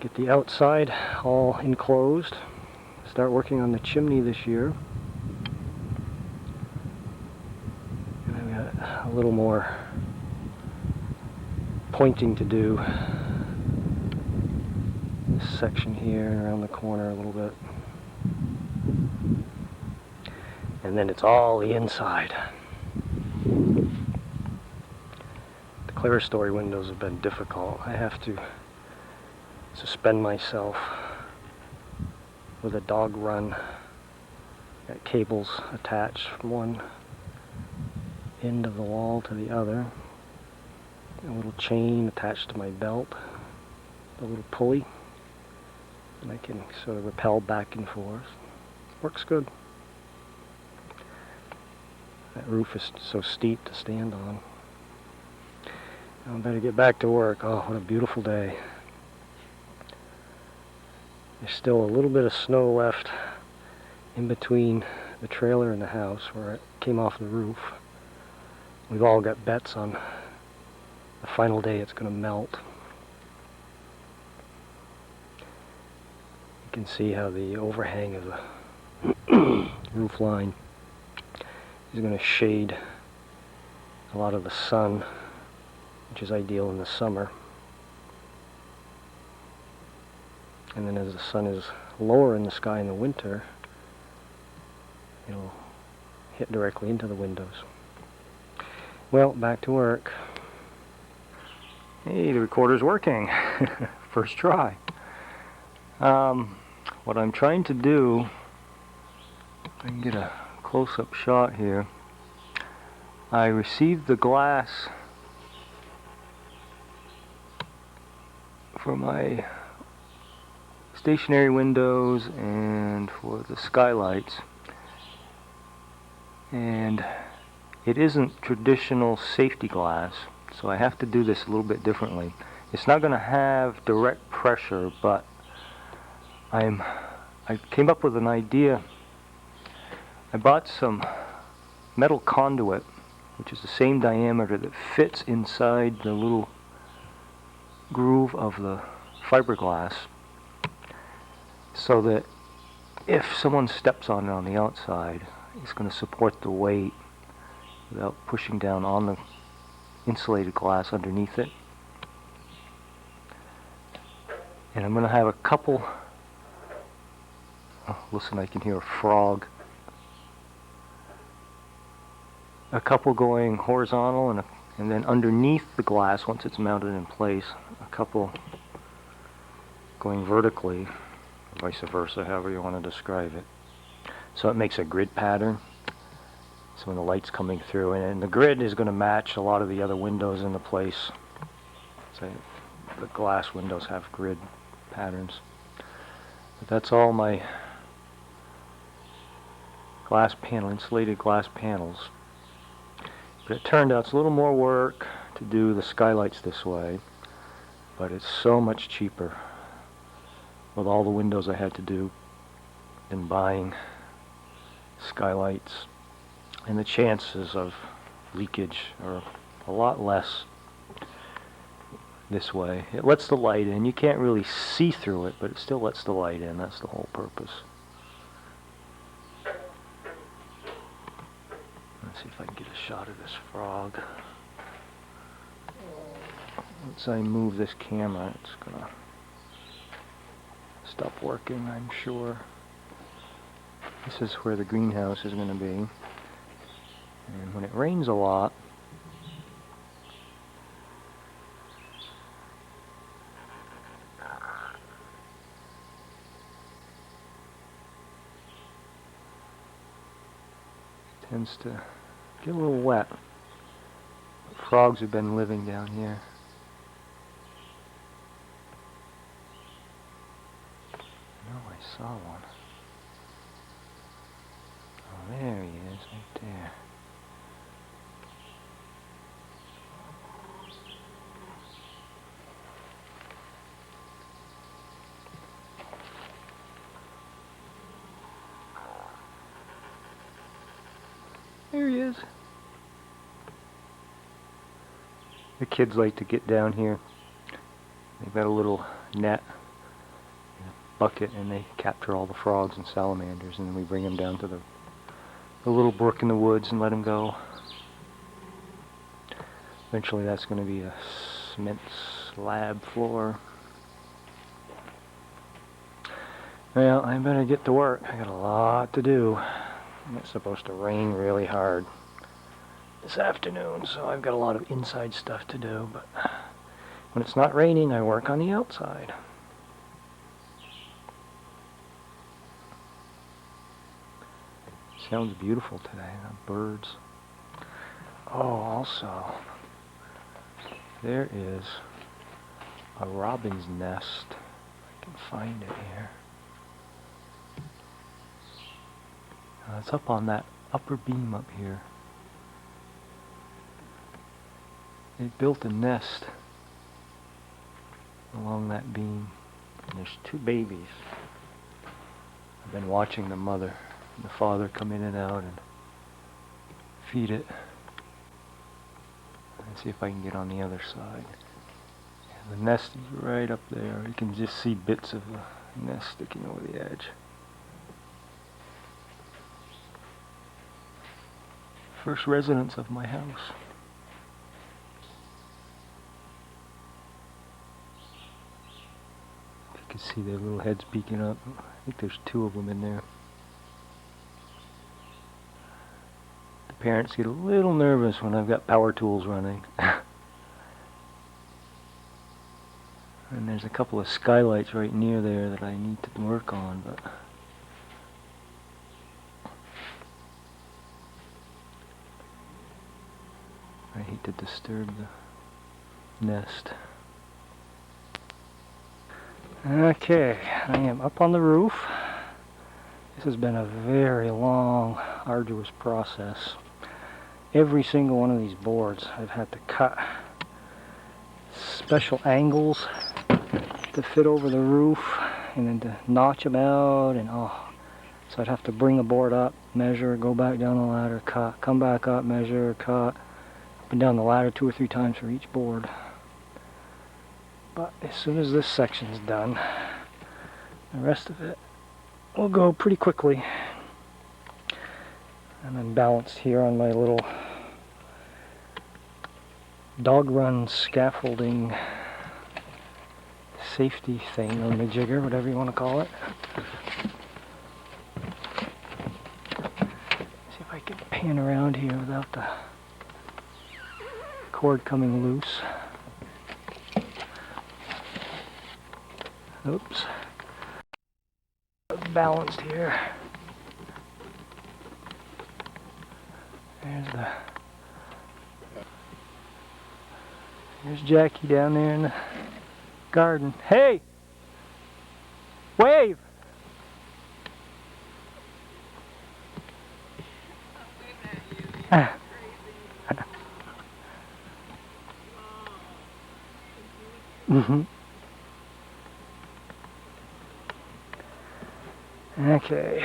get the outside all enclosed. Start working on the chimney this year. And I've got a little more pointing to do. This section here and around the corner a little bit. And then it's all the inside. The clear story windows have been difficult. I have to suspend myself with a dog run. Got cables attached from one end of the wall to the other. A little chain attached to my belt, a little pulley, and I can sort of rappel back and forth. Works good. That roof is so steep to stand on. I better get back to work. Oh, what a beautiful day. There's still a little bit of snow left in between the trailer and the house where it came off the roof. We've all got bets on the final day it's going to melt. You can see how the overhang of the roof line is going to shade a lot of the sun, which is ideal in the summer. And then as the sun is lower in the sky in the winter, it'll hit directly into the windows. Well, back to work. Hey, the recorder's working. First try. What I'm trying to do, I can get a close-up shot here. I received the glass for my stationary windows and for the skylights, and it isn't traditional safety glass, so I have to do this a little bit differently. It's not going to have direct pressure, but I came up with an idea. I bought some metal conduit, which is the same diameter that fits inside the little groove of the fiberglass, so that if someone steps on it on the outside, it's going to support the weight without pushing down on the insulated glass underneath it. And I'm going to have a couple, oh, listen, I can hear a frog. A couple going horizontal and then underneath the glass, once it's mounted in place, a couple going vertically, vice versa, however you want to describe it. So it makes a grid pattern. So when the light's coming through, and the grid is going to match a lot of the other windows in the place. So the glass windows have grid patterns. But that's all my glass panel, insulated glass panels. But it turned out it's a little more work to do the skylights this way, but it's so much cheaper with all the windows I had to do than buying skylights. And the chances of leakage are a lot less this way. It lets the light in. You can't really see through it, but it still lets the light in. That's the whole purpose. Let's see if I can get a shot of this frog. Once I move this camera, it's gonna stop working, I'm sure. This is where the greenhouse is going to be. And when it rains a lot, Tends to get a little wet. Frogs have been living down here. Oh, I saw one. Oh, there he is, right there. There he is. The kids like to get down here. They've got a little net, a bucket, and they capture all the frogs and salamanders, and then we bring them down to the little brook in the woods and let them go. Eventually that's going to be a cement slab floor. Well, I better get to work. I got a lot to do. And it's supposed to rain really hard this afternoon, so I've got a lot of inside stuff to do, but when it's not raining, I work on the outside. Sounds beautiful today, the birds. Oh, also, there is a robin's nest. I can find it here. It's up on that upper beam up here. They built a nest along that beam. And there's 2 babies. I've been watching the mother and the father come in and out and feed it. Let's see if I can get on the other side. Yeah, the nest is right up there. You can just see bits of the nest sticking over the edge. First residence of my house. You can see their little heads peeking up. I think there's 2 of them in there. The parents get a little nervous when I've got power tools running. And there's a couple of skylights right near there that I need to work on, but I hate to disturb the nest. Okay, I am up on the roof. This has been a very long, arduous process. Every single one of these boards I've had to cut special angles to fit over the roof and then to notch them out, and so I'd have to bring the board up, measure, go back down the ladder, cut, come back up, measure, cut, up and down the ladder 2 or 3 times for each board. But as soon as this section's done, the rest of it will go pretty quickly. And I'm balanced here on my little dog run scaffolding safety thing on the jigger, whatever you want to call it. See if I can pan around here without the cord coming loose. Oops. Balanced here. There's Jackie down there in the garden. Hey! Wave! Mm-hmm. Okay.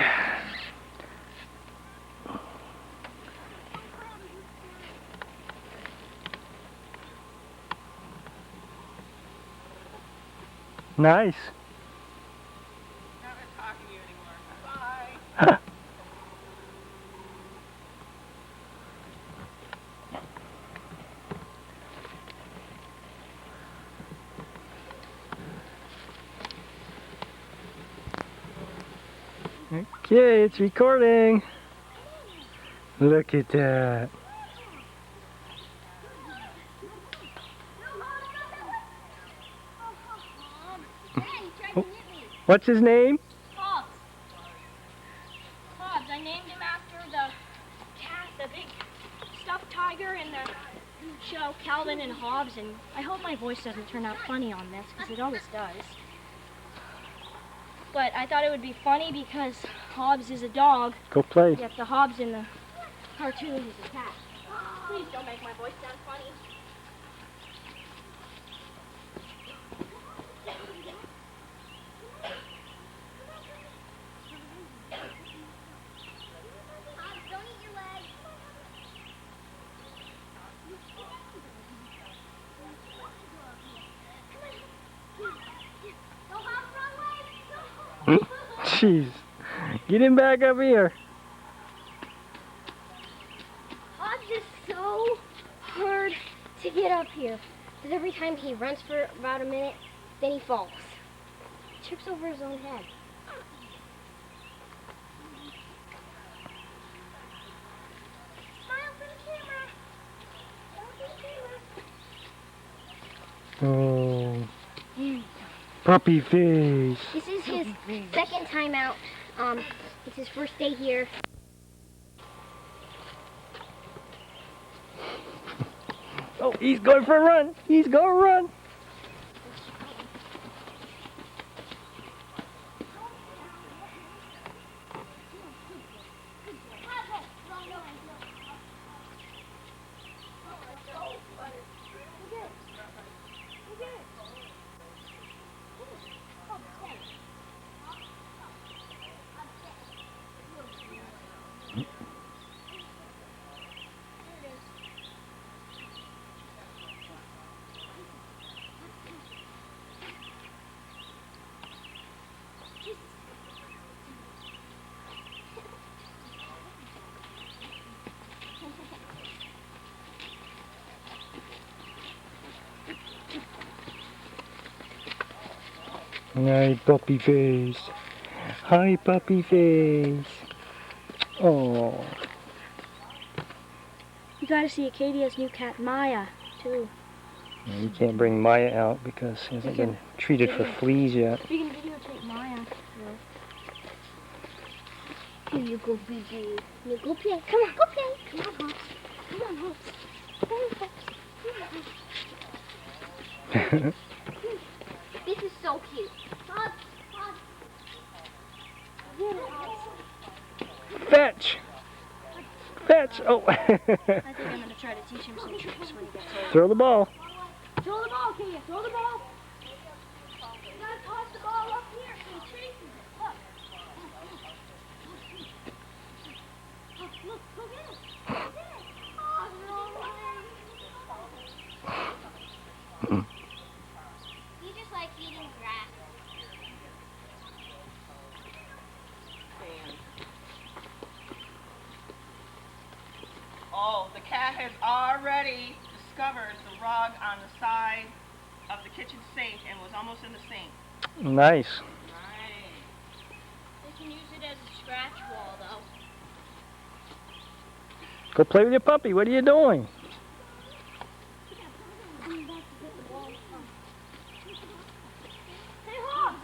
Nice. I'm not talking to you anymore. Bye. Okay, it's recording. Look at that. Oh, what's his name? Hobbs. Hobbs. I named him after the cat Calvin and Hobbes, and I hope my voice doesn't turn out funny on this, because it always does. But I thought it would be funny because Hobbes is a dog, Go play. yet the Hobbes in the cartoon is a cat. Please don't make my voice sound funny. Don't eat your leg. Go hop, wrong way. Jeez. Get him back up here. Hobbs is so hard to get up here. Because every time he runs for about a minute, then he falls. Trips over his own head. Smile for the camera. Smile for the camera. Oh. Puppy face. This is his second time out. It's his first day here. Oh, he's going for a run. He's going to run. Hi, puppy face. Hi, puppy face. Oh. You gotta see Acadia's new cat, Maya, too. You can't bring Maya out because he hasn't been treated for fleas yet. You can videotape Maya. Here you go, BG. You go play. Come on, go play. Come on, Hobbs. Come on, Hobbs. Come on, Hobbs. Come on, Hobbs. This is so cute. Hobbs, Hobbs. Here, Hobbs. Fetch! Fetch! Oh! I think I'm gonna try to teach him some tricks when he gets older. Throw the ball. Throw the ball, Katia. Throw the ball. You gotta toss the ball up here so he chases it. Look. Look, go get it. Go get it. Oh, no way. He just likes eating grass. Oh, the cat has already discovered the rug on the side of the kitchen sink and was almost in the sink. Nice. Nice. They can use it as a scratch wall, though. Go play with your puppy. What are you doing? Hey, Hobbs!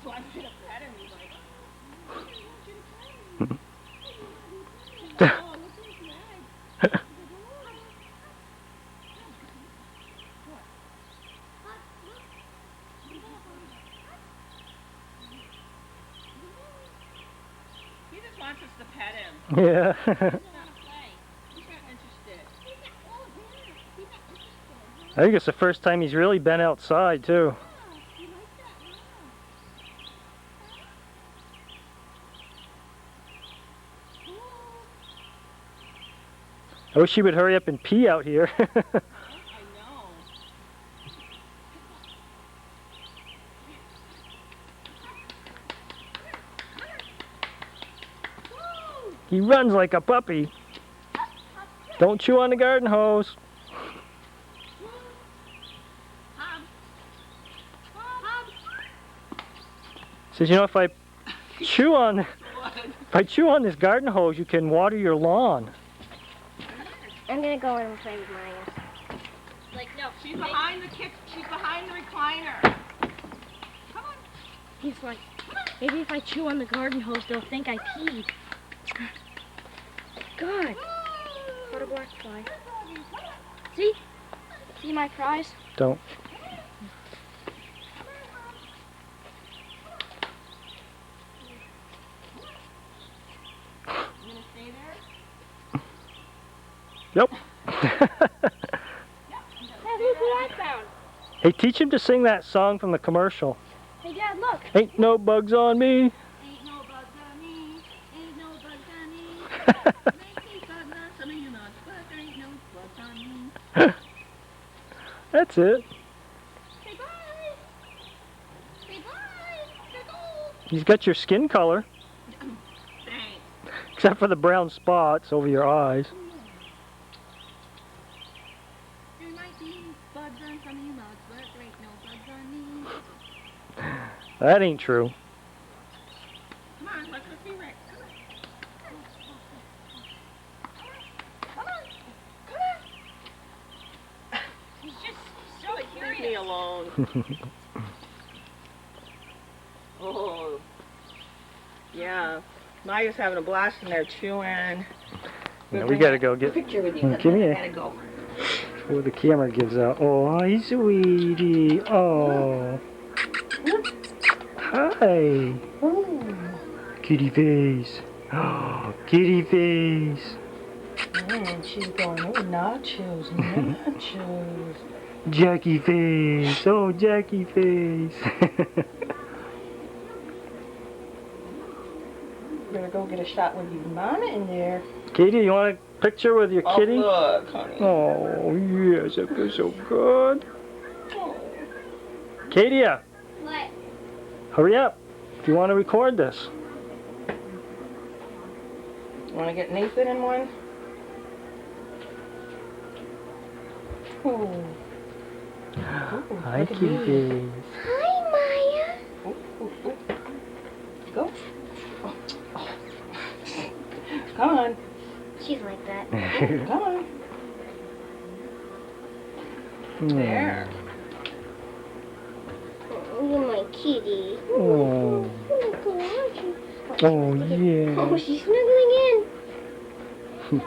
So I should have pet him. He's like, he just wants us to pet him. Yeah. He's not play. He's not interested. I think it's the first time he's really been outside, too. I wish he would hurry up and pee out here. I know. He runs like a puppy. Don't chew on the garden hose. Says, you know, if I chew on this garden hose, you can water your lawn. I'm gonna go and play with Maya. Like, no. She's behind the recliner. He's like, maybe if I chew on the garden hose, they'll think I peed. God. What a black fly. See? See my prize? Don't. You gonna stay there? Yep. Hey, look what I found. Hey, teach him to sing that song from the commercial. Hey, Dad, look. Ain't no bugs on me. Ain't no bugs on me. Ain't no bugs on me. Make me bug on some of you nuts, but there ain't no bugs on me. That's it. Say bye. Say bye. Say go. He's got your skin color, Thanks. except for the brown spots over your eyes. There might be bugs on some of you nuts, but there ain't no bugs on me. That ain't true. Come on, let's go see Rick. Come on. Come on. He's just so Leave me curious. alone. Oh. Yeah. Maya's having a blast in there chewing. Yeah, we gotta go get. Picture with you. Come I here. gotta go. Before the camera gives out. Oh, hi, sweetie. Oh. Hi. Kitty face. Oh, kitty face. And she's going, oh, nachos, nachos. Jackie face. Oh, Jackie face. Better go get a shot with your mama in there. Katie, you want a picture with your kitty? Oh, look, honey. Oh, yes, that feels so good. Katie, What? hurry up if you want to record this. Want to get Nathan in one? Oh. Ooh, Hi, look at kitty me. face. Hi, Maya. Ooh, ooh, ooh. Go. Oh, oh. Come on. She's like that. Come on. There. Oh, you're my kitty. Oh. Look, aren't you? Oh, yeah. Oh, she's snuggling in.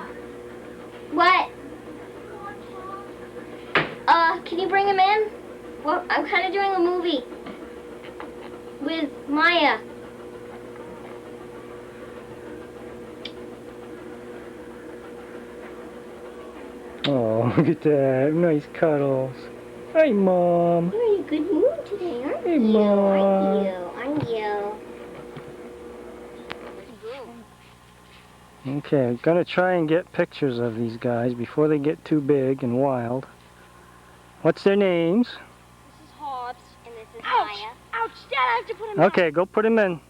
What? Can you bring him in? Well, I'm kind of doing a movie with Maya. Oh, look at that. Nice cuddles. Hi, Mom. You're in a good mood today, aren't Hey, you? Mom. Aren't you? Okay, I'm going to try and get pictures of these guys before they get too big and wild. What's their names? This is Hobbs, and this is Ouch! Maya. Ouch! Dad, I have to put him down. Okay, go put him in.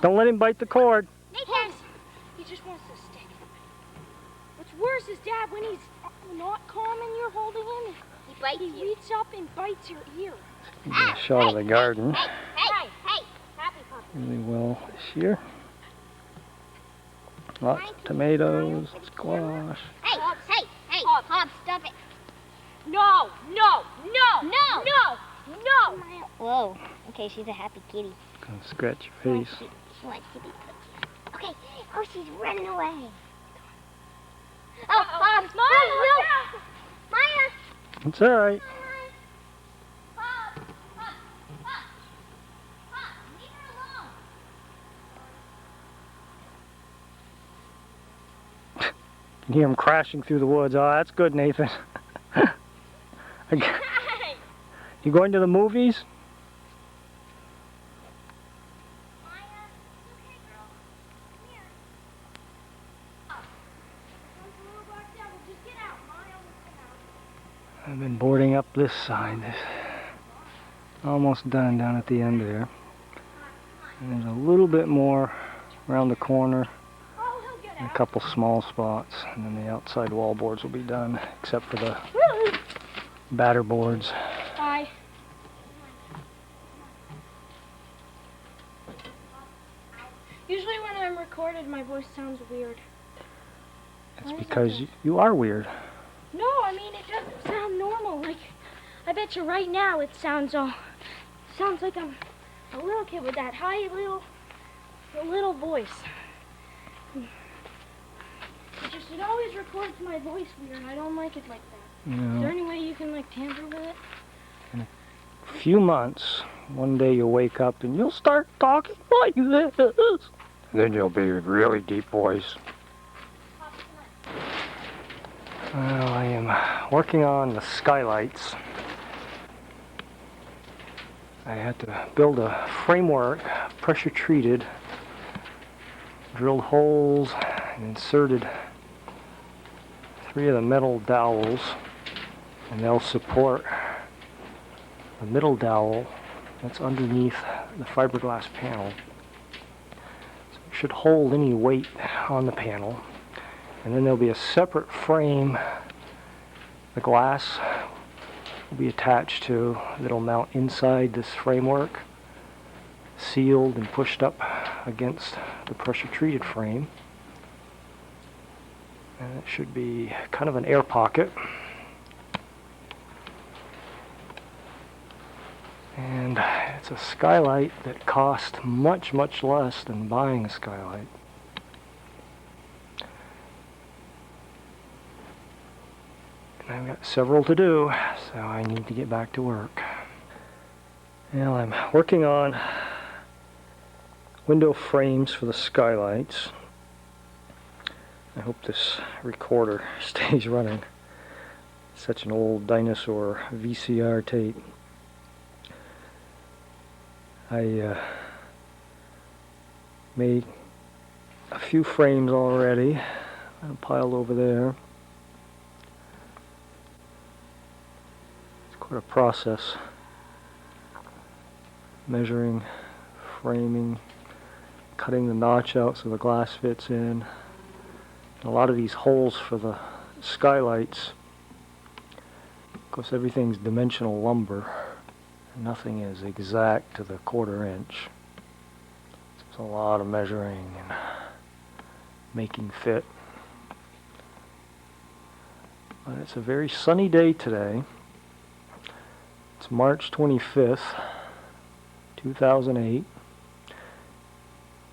Don't let him bite the cord. Hobbs, he just wants to stick. What's worse is, Dad, when he's not calm and you're holding him, He bites he you. reaches up and bites your ear. Get a shot of the garden Hey, hey, happy puppy. really well this year. Lots of tomatoes, squash. Hey, Hobbs, stop it. No, no, no, No. no, no. Whoa. Okay, she's a happy kitty. Gonna scratch your face. She wants to be put. Okay. Oh, she's running away. Oh, Hobbs, no. Maya. It's alright. Hobbs, leave her alone. You hear him crashing through the woods. Oh, that's good, Nathan. Hey. You going to the movies? Maya, okay, girl. Come here. Comes the little black devil. Just get out. Maya will come out. I've been boarding up this side. Almost done down at the end there. And there's a little bit more around the corner. Oh, he'll get A out. couple small spots. And then the outside wall boards will be done, except for the batter boards. Bye. Usually when I'm recorded, my voice sounds weird. It's because you are weird. No, I mean, it doesn't sound normal. Like, I bet you right now it sounds like I'm a little kid with that high little voice. It always records my voice weird, and I don't like it like that. Is there any way you can like tamper with it? In a few months, one day you'll wake up and you'll start talking like this. Then you'll be a really deep voice. Well, I am working on the skylights. I had to build a framework, pressure treated, drilled holes, and inserted 3 of the metal dowels, and they'll support the middle dowel that's underneath the fiberglass panel. So it should hold any weight on the panel. And then there'll be a separate frame the glass will be attached to that'll mount inside this framework, sealed and pushed up against the pressure treated frame. And it should be kind of an air pocket. And it's a skylight that costs much, much less than buying a skylight. And I've got several to do, so I need to get back to work. Now I'm working on window frames for the skylights. I hope this recorder stays running. It's such an old dinosaur VCR tape. I made a few frames already. I'm piled over there. It's quite a process. Measuring, framing, cutting the notch out so the glass fits in. A lot of these holes for the skylights, of course everything's dimensional lumber. Nothing is exact to the 1/4 inch. So it's a lot of measuring and making fit. But it's a very sunny day today. It's March 25th, 2008.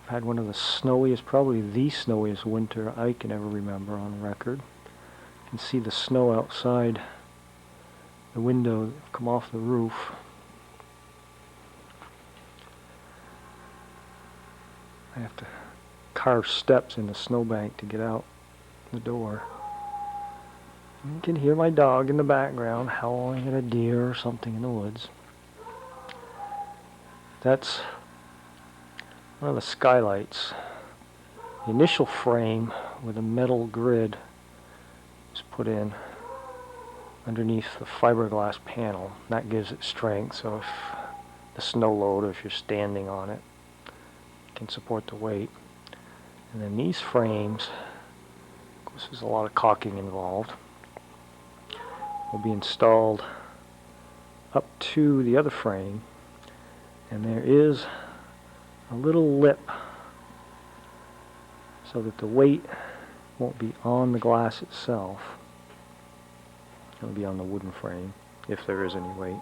I've had one of the snowiest, probably the snowiest winter I can ever remember on record. You can see the snow outside the window come off the roof. I have to carve steps in the snowbank to get out the door. You can hear my dog in the background howling at a deer or something in the woods. That's one of the skylights. The initial frame with a metal grid is put in underneath the fiberglass panel. That gives it strength, so if the snow load, or if you're standing on it, can support the weight. And then these frames, of course there's a lot of caulking involved, will be installed up to the other frame, and there is a little lip so that the weight won't be on the glass itself. It'll be on the wooden frame, if there is any weight.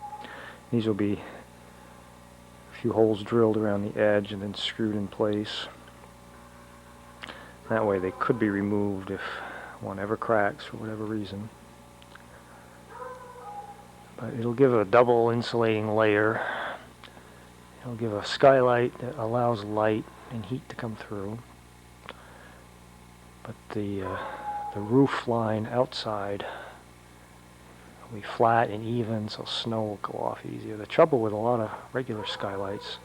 These will be a few holes drilled around the edge and then screwed in place. That way they could be removed if one ever cracks for whatever reason. But it'll give a double insulating layer. It'll give a skylight that allows light and heat to come through. But the roof line outside will be flat and even, so snow will go off easier. The trouble with a lot of regular skylights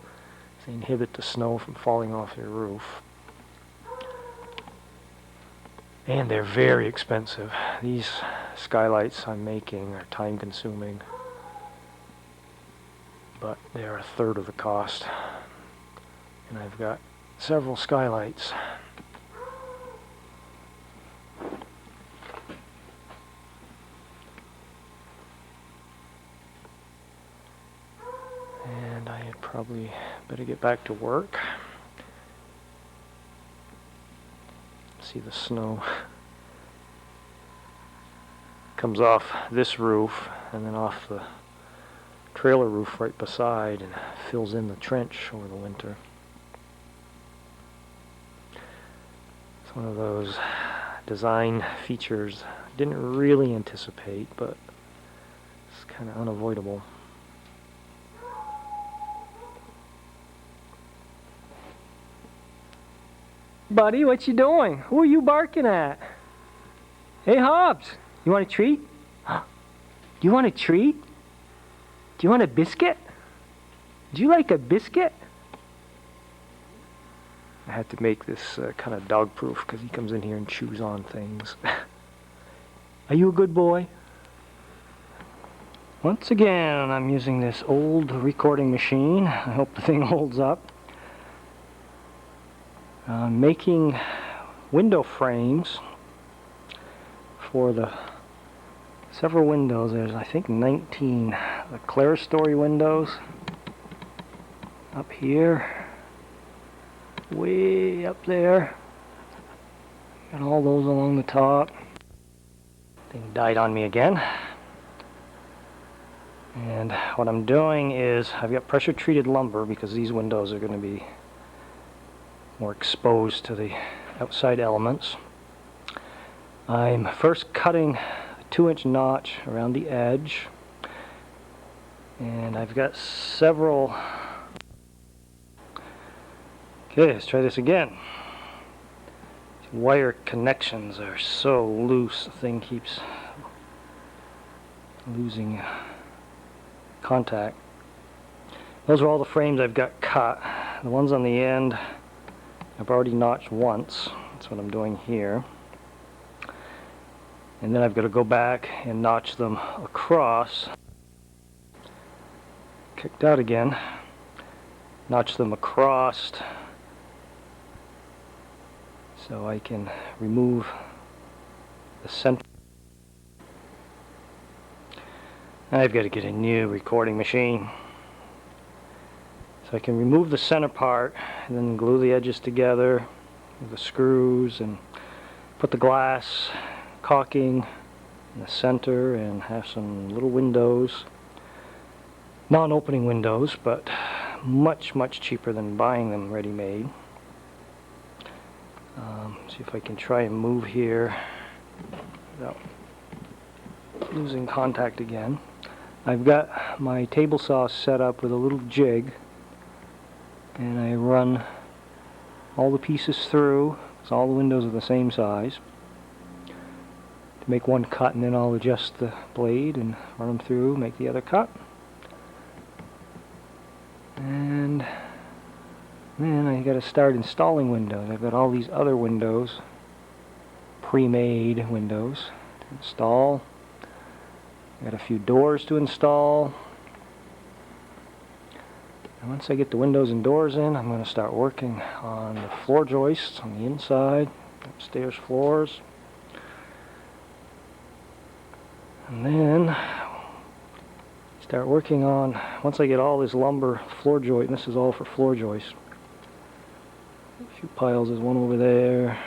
is they inhibit the snow from falling off your roof. And they're very expensive. These skylights I'm making are time consuming, but they're 1/3 of the cost. And I've got several skylights. And I had probably better get back to work. See the snow comes off this roof and then off the trailer roof right beside and fills in the trench over the winter. It's one of those design features I didn't really anticipate, but it's kind of unavoidable. Buddy, what you doing? Who are you barking at? Hey, Hobbs, you want a treat? Do you want a treat? Do you want a biscuit? Do you like a biscuit? I had to make this kind of dog-proof because he comes in here and chews on things. Are you a good boy? Once again, I'm using this old recording machine. I hope the thing holds up. Making window frames for the several windows. There's, I think, 19 the clerestory windows up here, way up there. Got all those along the top. Thing died on me again. And what I'm doing is I've got pressure treated lumber because these windows are going to be more exposed to the outside elements. I'm first cutting a 2-inch notch around the edge, and I've got several. Okay, let's try this again. These wire connections are so loose, the thing keeps losing contact. Those are all the frames I've got cut. The ones on the end I've already notched once. That's what I'm doing here. And then I've got to go back and notch them across. Kicked out again. Notch them across so I can remove the center. I've got to get a new recording machine. So I can remove the center part and then glue the edges together with the screws and put the glass caulking in the center and have some little windows. Non-opening windows, but much cheaper than buying them ready-made. See if I can try and move here without losing contact again. I've got my table saw set up with a little jig, and I run all the pieces through, because all the windows are the same size, to make one cut, and then I'll adjust the blade and run them through, make the other cut. And then I got to start installing windows. I've got all these other windows, pre-made windows to install. I got a few doors to install. And once I get the windows and doors in, I'm going to start working on the floor joists on the inside, upstairs floors. And then start working on, once I get all this lumber floor joist, and this is all for floor joists. A few piles, there's one over there.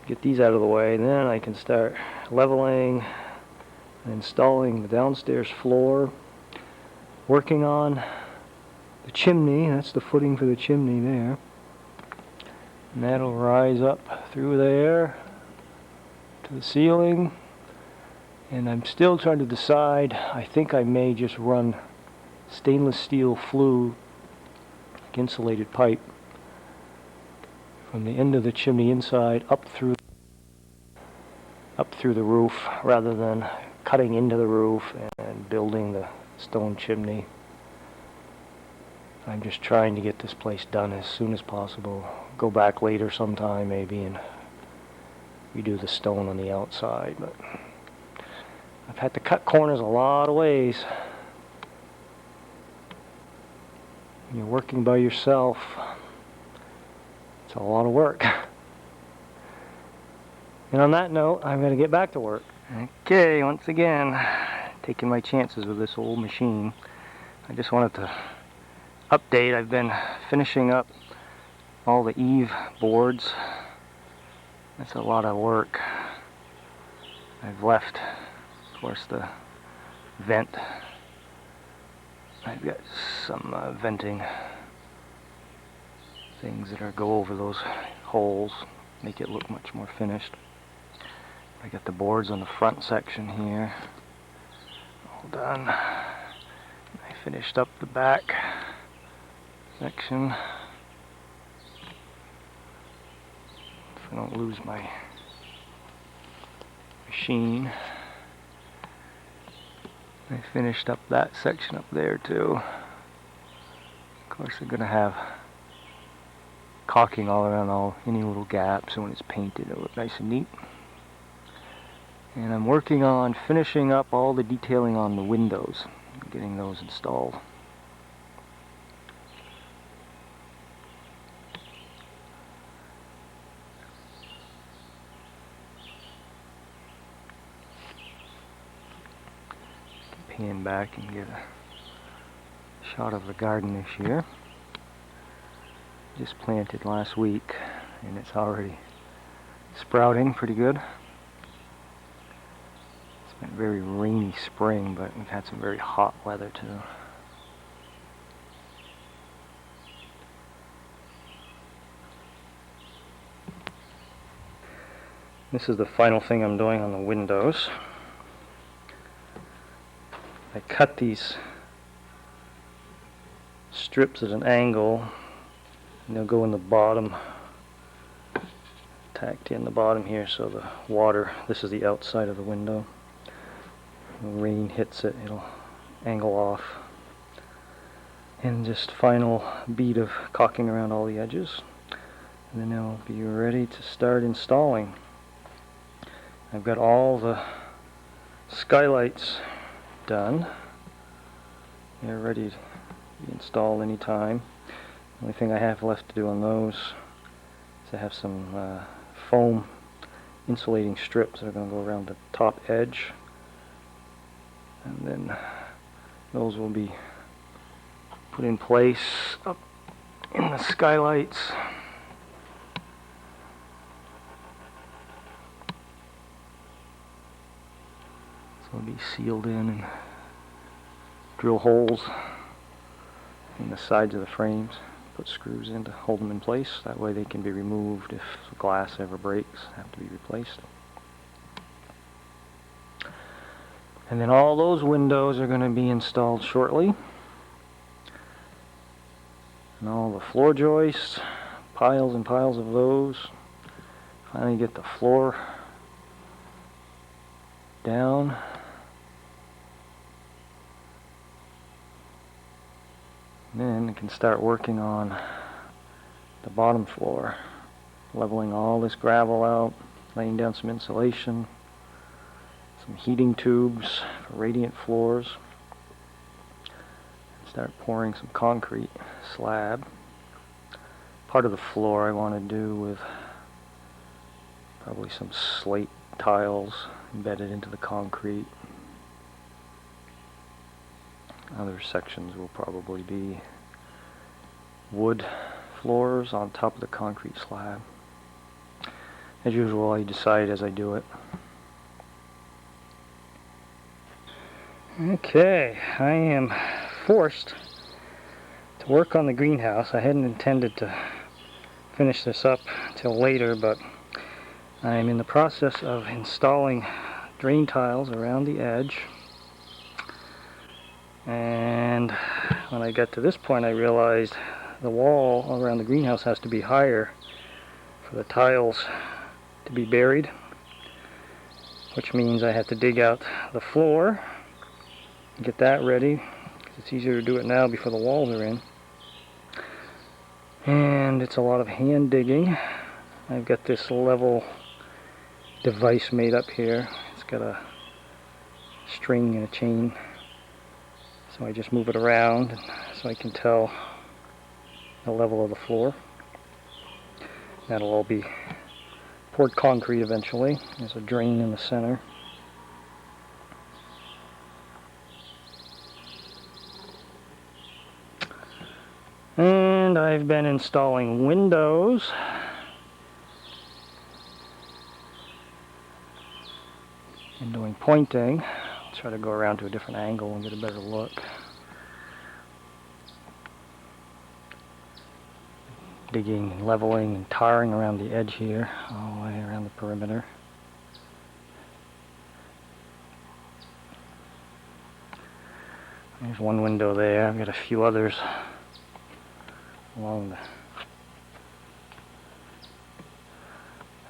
Get these out of the way, and then I can start leveling and installing the downstairs floor. Working on the chimney, that's the footing for the chimney there. And that'll rise up through there to the ceiling. And I'm still trying to decide. I think I may just run stainless steel flue, like insulated pipe, from the end of the chimney inside up through the roof, rather than cutting into the roof and building the stone chimney. I'm just trying to get this place done as soon as possible. Go back later sometime maybe and redo the stone on the outside, but I've had to cut corners a lot of ways. When you're working by yourself, it's a lot of work. And on that note, I'm going to get back to work. Okay, once again, taking my chances with this old machine. I just wanted to update. I've been finishing up all the eave boards. That's a lot of work. I've left course, the vent. I've got some venting things that go over those holes, make it look much more finished. I got the boards on the front section here all done. I finished up the back section. If I don't lose my machine. I finished up that section up there too. Of course, they're going to have caulking all around any little gaps, so when it's painted it'll look nice and neat. And I'm working on finishing up all the detailing on the windows, getting those installed. Pan back and get a shot of the garden this year. Just planted last week and it's already sprouting pretty good. It's been a very rainy spring, but we've had some very hot weather too. This is the final thing I'm doing on the windows. I cut these strips at an angle, and they'll go in the bottom, tacked in the bottom here, so the water, this is the outside of the window, when rain hits it, it'll angle off. And just final bead of caulking around all the edges, and then I'll be ready to start installing. I've got all the skylights done. They're ready to be installed anytime. The only thing I have left to do on those is I have some foam insulating strips that are going to go around the top edge, and then those will be put in place up in the skylights. Will be sealed in and drill holes in the sides of the frames, put screws in to hold them in place. That way they can be removed if the glass ever breaks, have to be replaced. And then all those windows are going to be installed shortly. And all the floor joists, piles and piles of those. Finally get the floor down. Then I can start working on the bottom floor, leveling all this gravel out, laying down some insulation, some heating tubes for radiant floors, start pouring some concrete slab. Part of the floor I want to do with probably some slate tiles embedded into the concrete. Other sections will probably be wood floors on top of the concrete slab. As usual, I decide as I do it. Okay, I am forced to work on the greenhouse. I hadn't intended to finish this up till later, but I'm in the process of installing drain tiles around the edge. And when I got to this point, I realized the wall around the greenhouse has to be higher for the tiles to be buried, which means I have to dig out the floor and get that ready, because it's easier to do it now before the walls are in. And it's a lot of hand digging. I've got this level device made up here. It's got a string and a chain. So I just move it around so I can tell the level of the floor. That'll all be poured concrete eventually. There's a drain in the center. And I've been installing windows. And doing pointing Try to go around to a different angle and get a better look. Digging and leveling and tarring around the edge here, all the way around the perimeter. There's one window there. I've got a few others along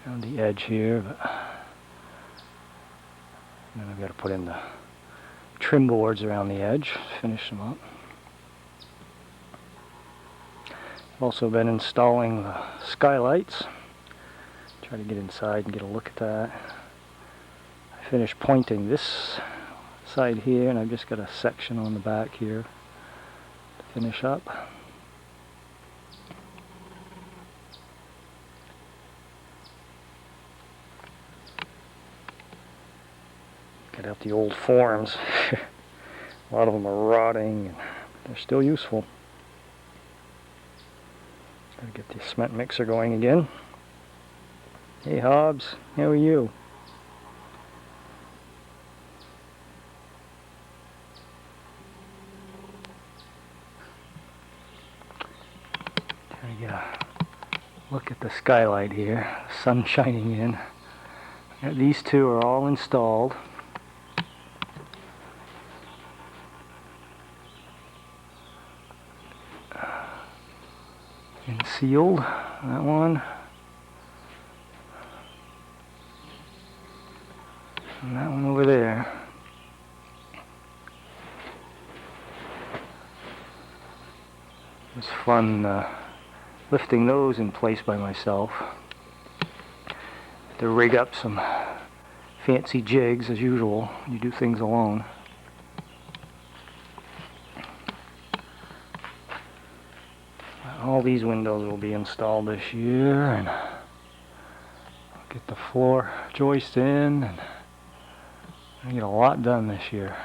around the edge here, but then I've got to put in the trim boards around the edge, finish them up. I've also been installing the skylights. Try to get inside and get a look at that. I finished pointing this side here, and I've just got a section on the back here to finish up. Get out the old forms. A lot of them are rotting, and they're still useful. Gotta get the cement mixer going again. Hey Hobbs, how are you? Trying to get a look at the skylight here. The sun shining in. These two are all installed. And sealed, that one. And that one over there. It was fun lifting those in place by myself. To rig up some fancy jigs as usual. You do things alone. All these windows will be installed this year, and I'll get the floor joist in, and I get a lot done this year.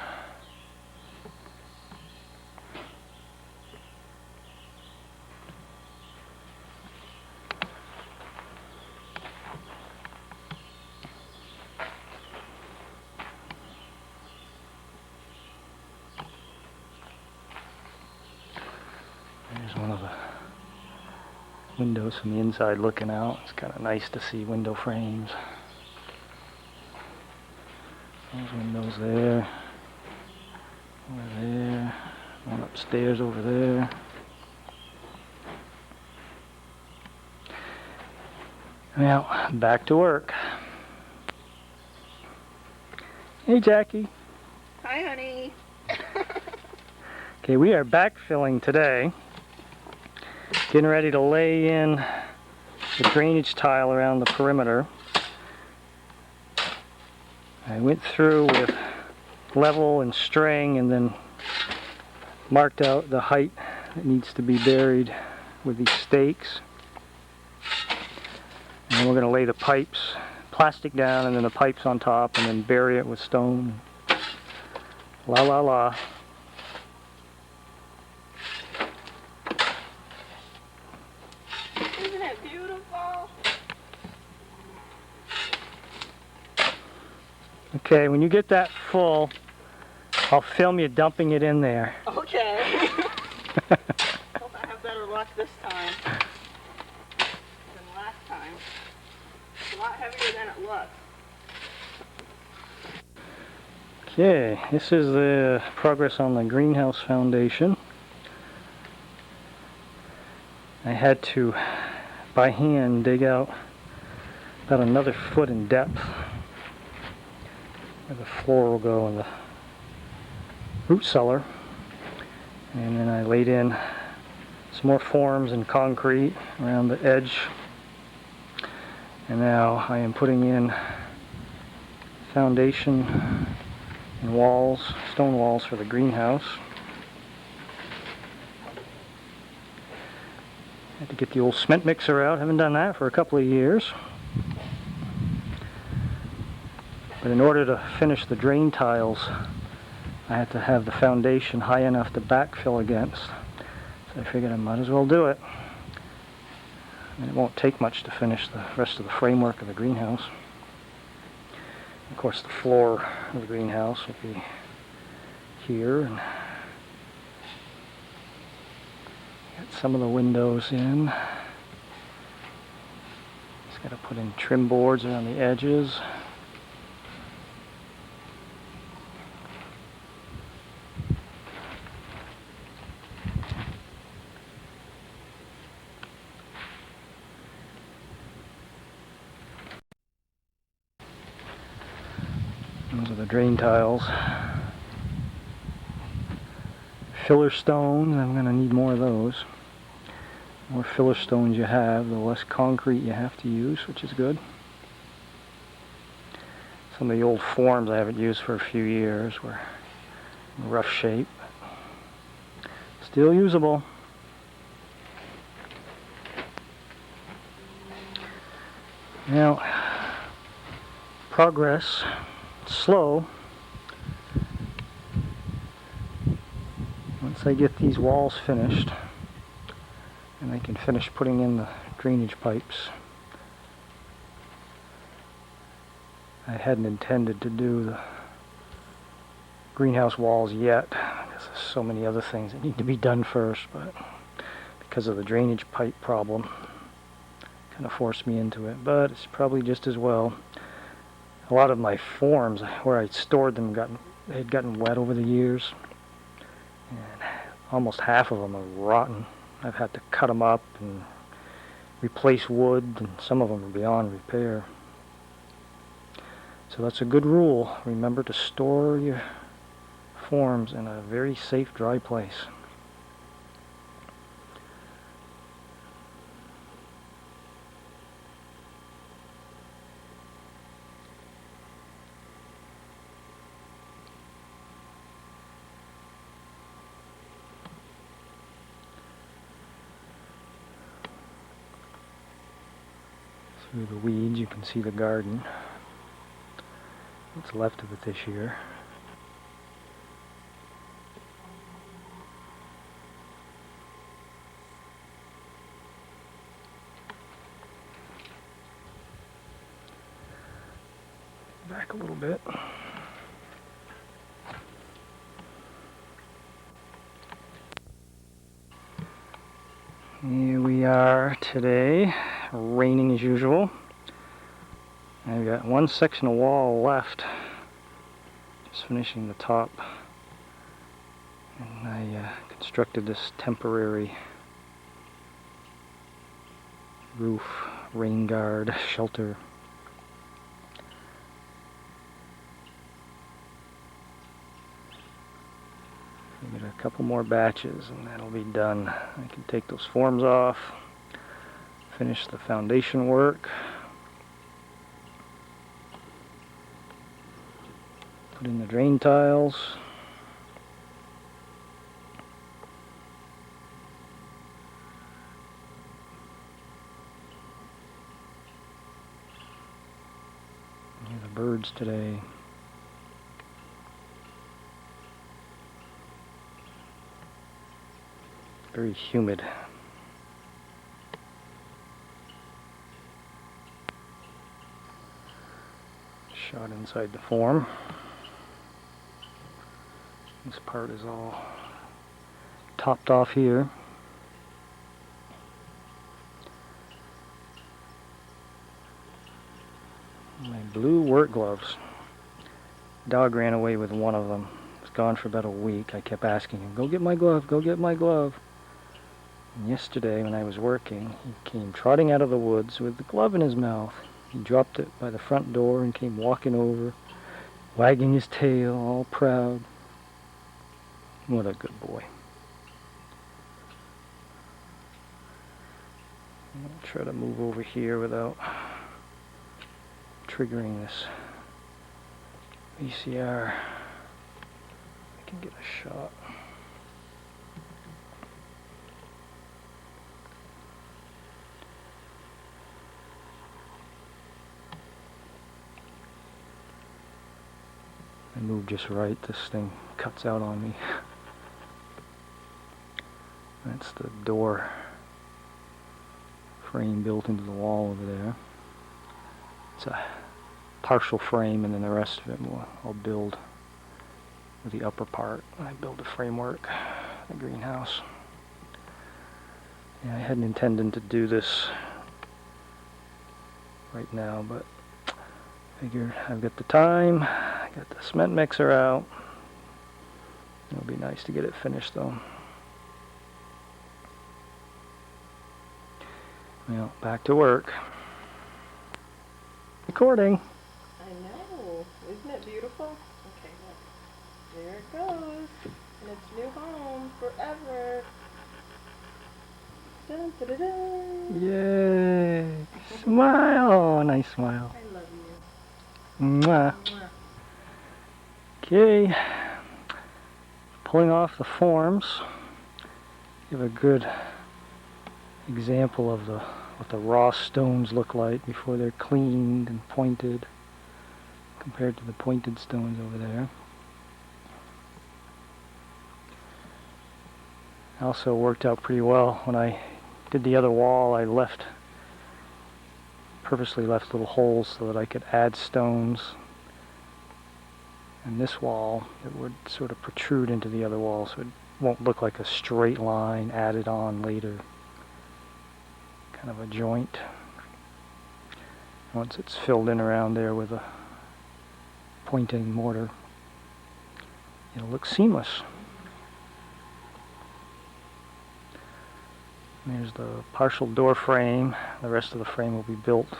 There's one of the windows from the inside looking out. It's kind of nice to see window frames. Those windows there, over there, one upstairs over there. Now, back to work. Hey Jackie. Hi, honey. Okay, we are backfilling today. Getting ready to lay in the drainage tile around the perimeter. I went through with level and string and then marked out the height that needs to be buried with these stakes. And then we're going to lay the pipes, plastic down, and then the pipes on top, and then bury it with stone. La la la. Isn't it beautiful? Okay, when you get that full, I'll film you dumping it in there. Okay. Hope I have better luck this time than last time. It's a lot heavier than it looks. Okay, this is the progress on the greenhouse foundation. I had to, by hand, dig out about another foot in depth where the floor will go in the root cellar. And then I laid in some more forms and concrete around the edge. And now I am putting in foundation and walls, stone walls for the greenhouse. Had to get the old cement mixer out. Haven't done that for a couple of years. But in order to finish the drain tiles, I had to have the foundation high enough to backfill against. So I figured I might as well do it. And it won't take much to finish the rest of the framework of the greenhouse. Of course, the floor of the greenhouse will be here. And got some of the windows in. Just got to put in trim boards around the edges. Those are the drain tiles. Filler stones, I'm going to need more of those. The more filler stones you have, the less concrete you have to use, which is good. Some of the old forms I haven't used for a few years were in rough shape. Still usable. Now, progress, slow. Once I get these walls finished, and I can finish putting in the drainage pipes. I hadn't intended to do the greenhouse walls yet, because there's so many other things that need to be done first, but because of the drainage pipe problem, kind of forced me into it, but it's probably just as well. A lot of my forms where I stored them had gotten wet over the years, and almost half of them are rotten. I've had to cut them up and replace wood, and some of them are beyond repair. So that's a good rule. Remember to store your forms in a very safe, dry place. Through the weeds you can see the garden. What's left of it this year. Back a little bit. Here we are today, raining as usual. I've got one section of wall left, just finishing the top, and I constructed this temporary roof, rain guard, shelter. I'll get a couple more batches and that'll be done. I can take those forms off, finish the foundation work, put in the drain tiles, and the birds today. Very humid. Shot inside the form. This part is all topped off here. My blue work gloves. Dog ran away with one of them. It's gone for about a week. I kept asking him, "Go get my glove, go get my glove." And yesterday when I was working, he came trotting out of the woods with the glove in his mouth. He dropped it by the front door and came walking over, wagging his tail, all proud. What a good boy. I'm going to try to move over here without triggering this VCR. I can get a shot. I move just right, this thing cuts out on me. That's the door frame built into the wall over there. It's a partial frame, and then the rest of it I'll build for the upper part. I built a framework, a greenhouse. Yeah, I hadn't intended to do this right now, but figured I've got the time, I got the cement mixer out. It'll be nice to get it finished though. Well, back to work. Recording. I know. Isn't it beautiful? Okay, look. There it goes. In its new home forever. Dun, dun, dun, dun. Yay! Smile! Oh, nice smile. I love you. Mwah. Mwah. Okay. Pulling off the forms. Give a good example of what the raw stones look like before they're cleaned and pointed compared to the pointed stones over there. Also worked out pretty well when I did the other wall. I purposely left little holes so that I could add stones. And this wall, it would sort of protrude into the other wall, so it won't look like a straight line added on later. Kind of a joint. Once it's filled in around there with a pointing mortar, it'll look seamless. And there's the partial door frame. The rest of the frame will be built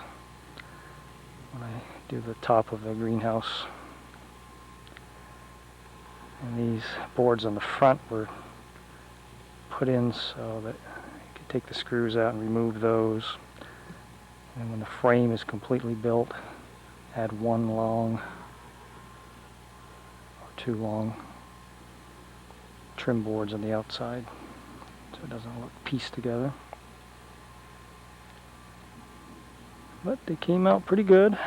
when I do the top of the greenhouse. And these boards on the front were put in so that you could take the screws out and remove those. And when the frame is completely built, add one long or two long trim boards on the outside so it doesn't look pieced together. But they came out pretty good.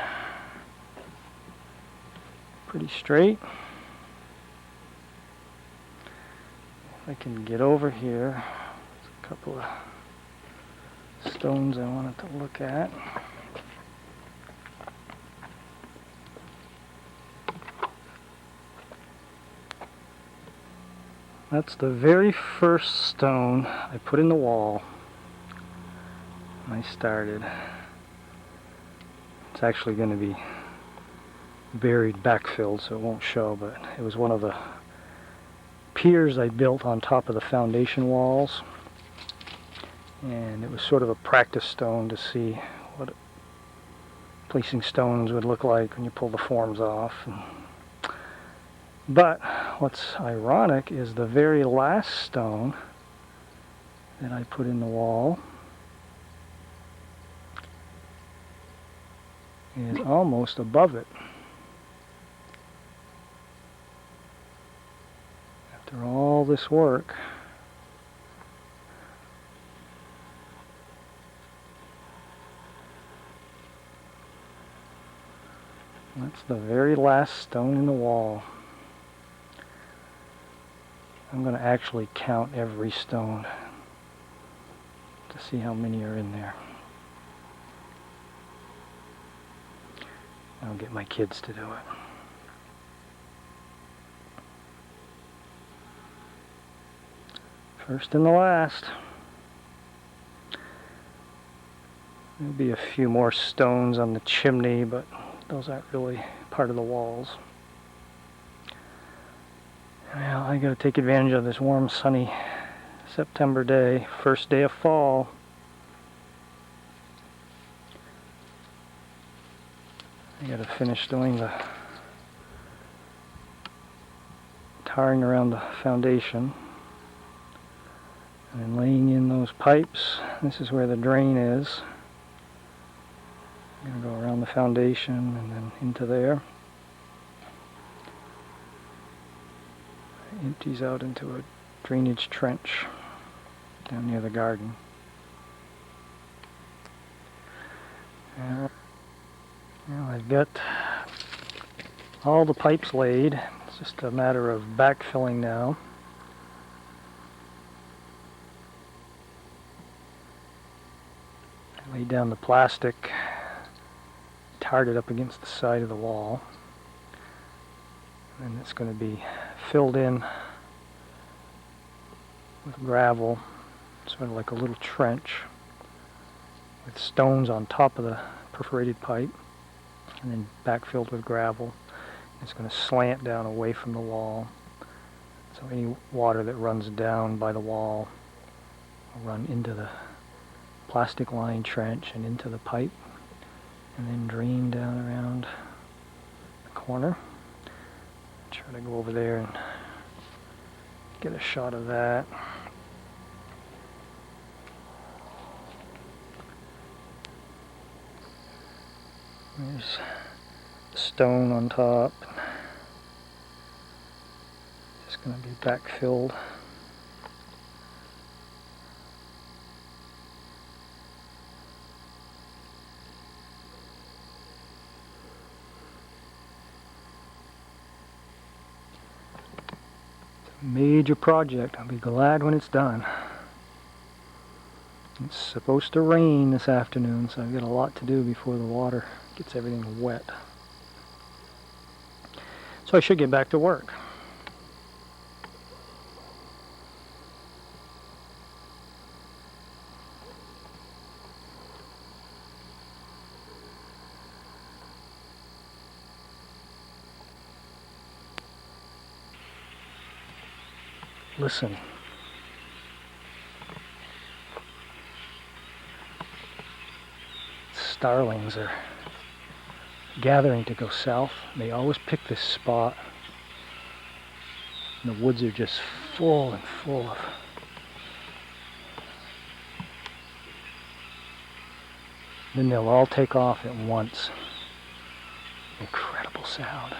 Pretty straight. If I can get over here, there's a couple of stones I wanted to look at. That's the very first stone I put in the wall when I started. It's actually going to be buried, backfilled, so it won't show, but it was one of the piers I built on top of the foundation walls. And it was sort of a practice stone to see what placing stones would look like when you pull the forms off. But what's ironic is the very last stone that I put in the wall is almost above it. After all this work, that's the very last stone in the wall. I'm going to actually count every stone to see how many are in there. I'll get my kids to do it. First and the last. There'll be a few more stones on the chimney, but those aren't really part of the walls. Well, I gotta take advantage of this warm, sunny September day, first day of fall. I gotta finish doing the tarring around the foundation and then laying in those pipes. This is where the drain is. I'm gonna go around the foundation and then into there. Empties out into a drainage trench down near the garden. Now I've got all the pipes laid. It's just a matter of backfilling now. I laid down the plastic, tarred it up against the side of the wall, and it's going to be filled in with gravel, sort of like a little trench with stones on top of the perforated pipe, and then backfilled with gravel. It's going to slant down away from the wall, so any water that runs down by the wall will run into the plastic lined trench and into the pipe, and then drain down around the corner. Try to go over there and get a shot of that. There's stone on top. Just going to be backfilled. Major project. I'll be glad when it's done. It's supposed to rain this afternoon, so I've got a lot to do before the water gets everything wet. So I should get back to work. Listen. Starlings are gathering to go south. They always pick this spot. And the woods are just full and full of then they'll all take off at once. Incredible sound.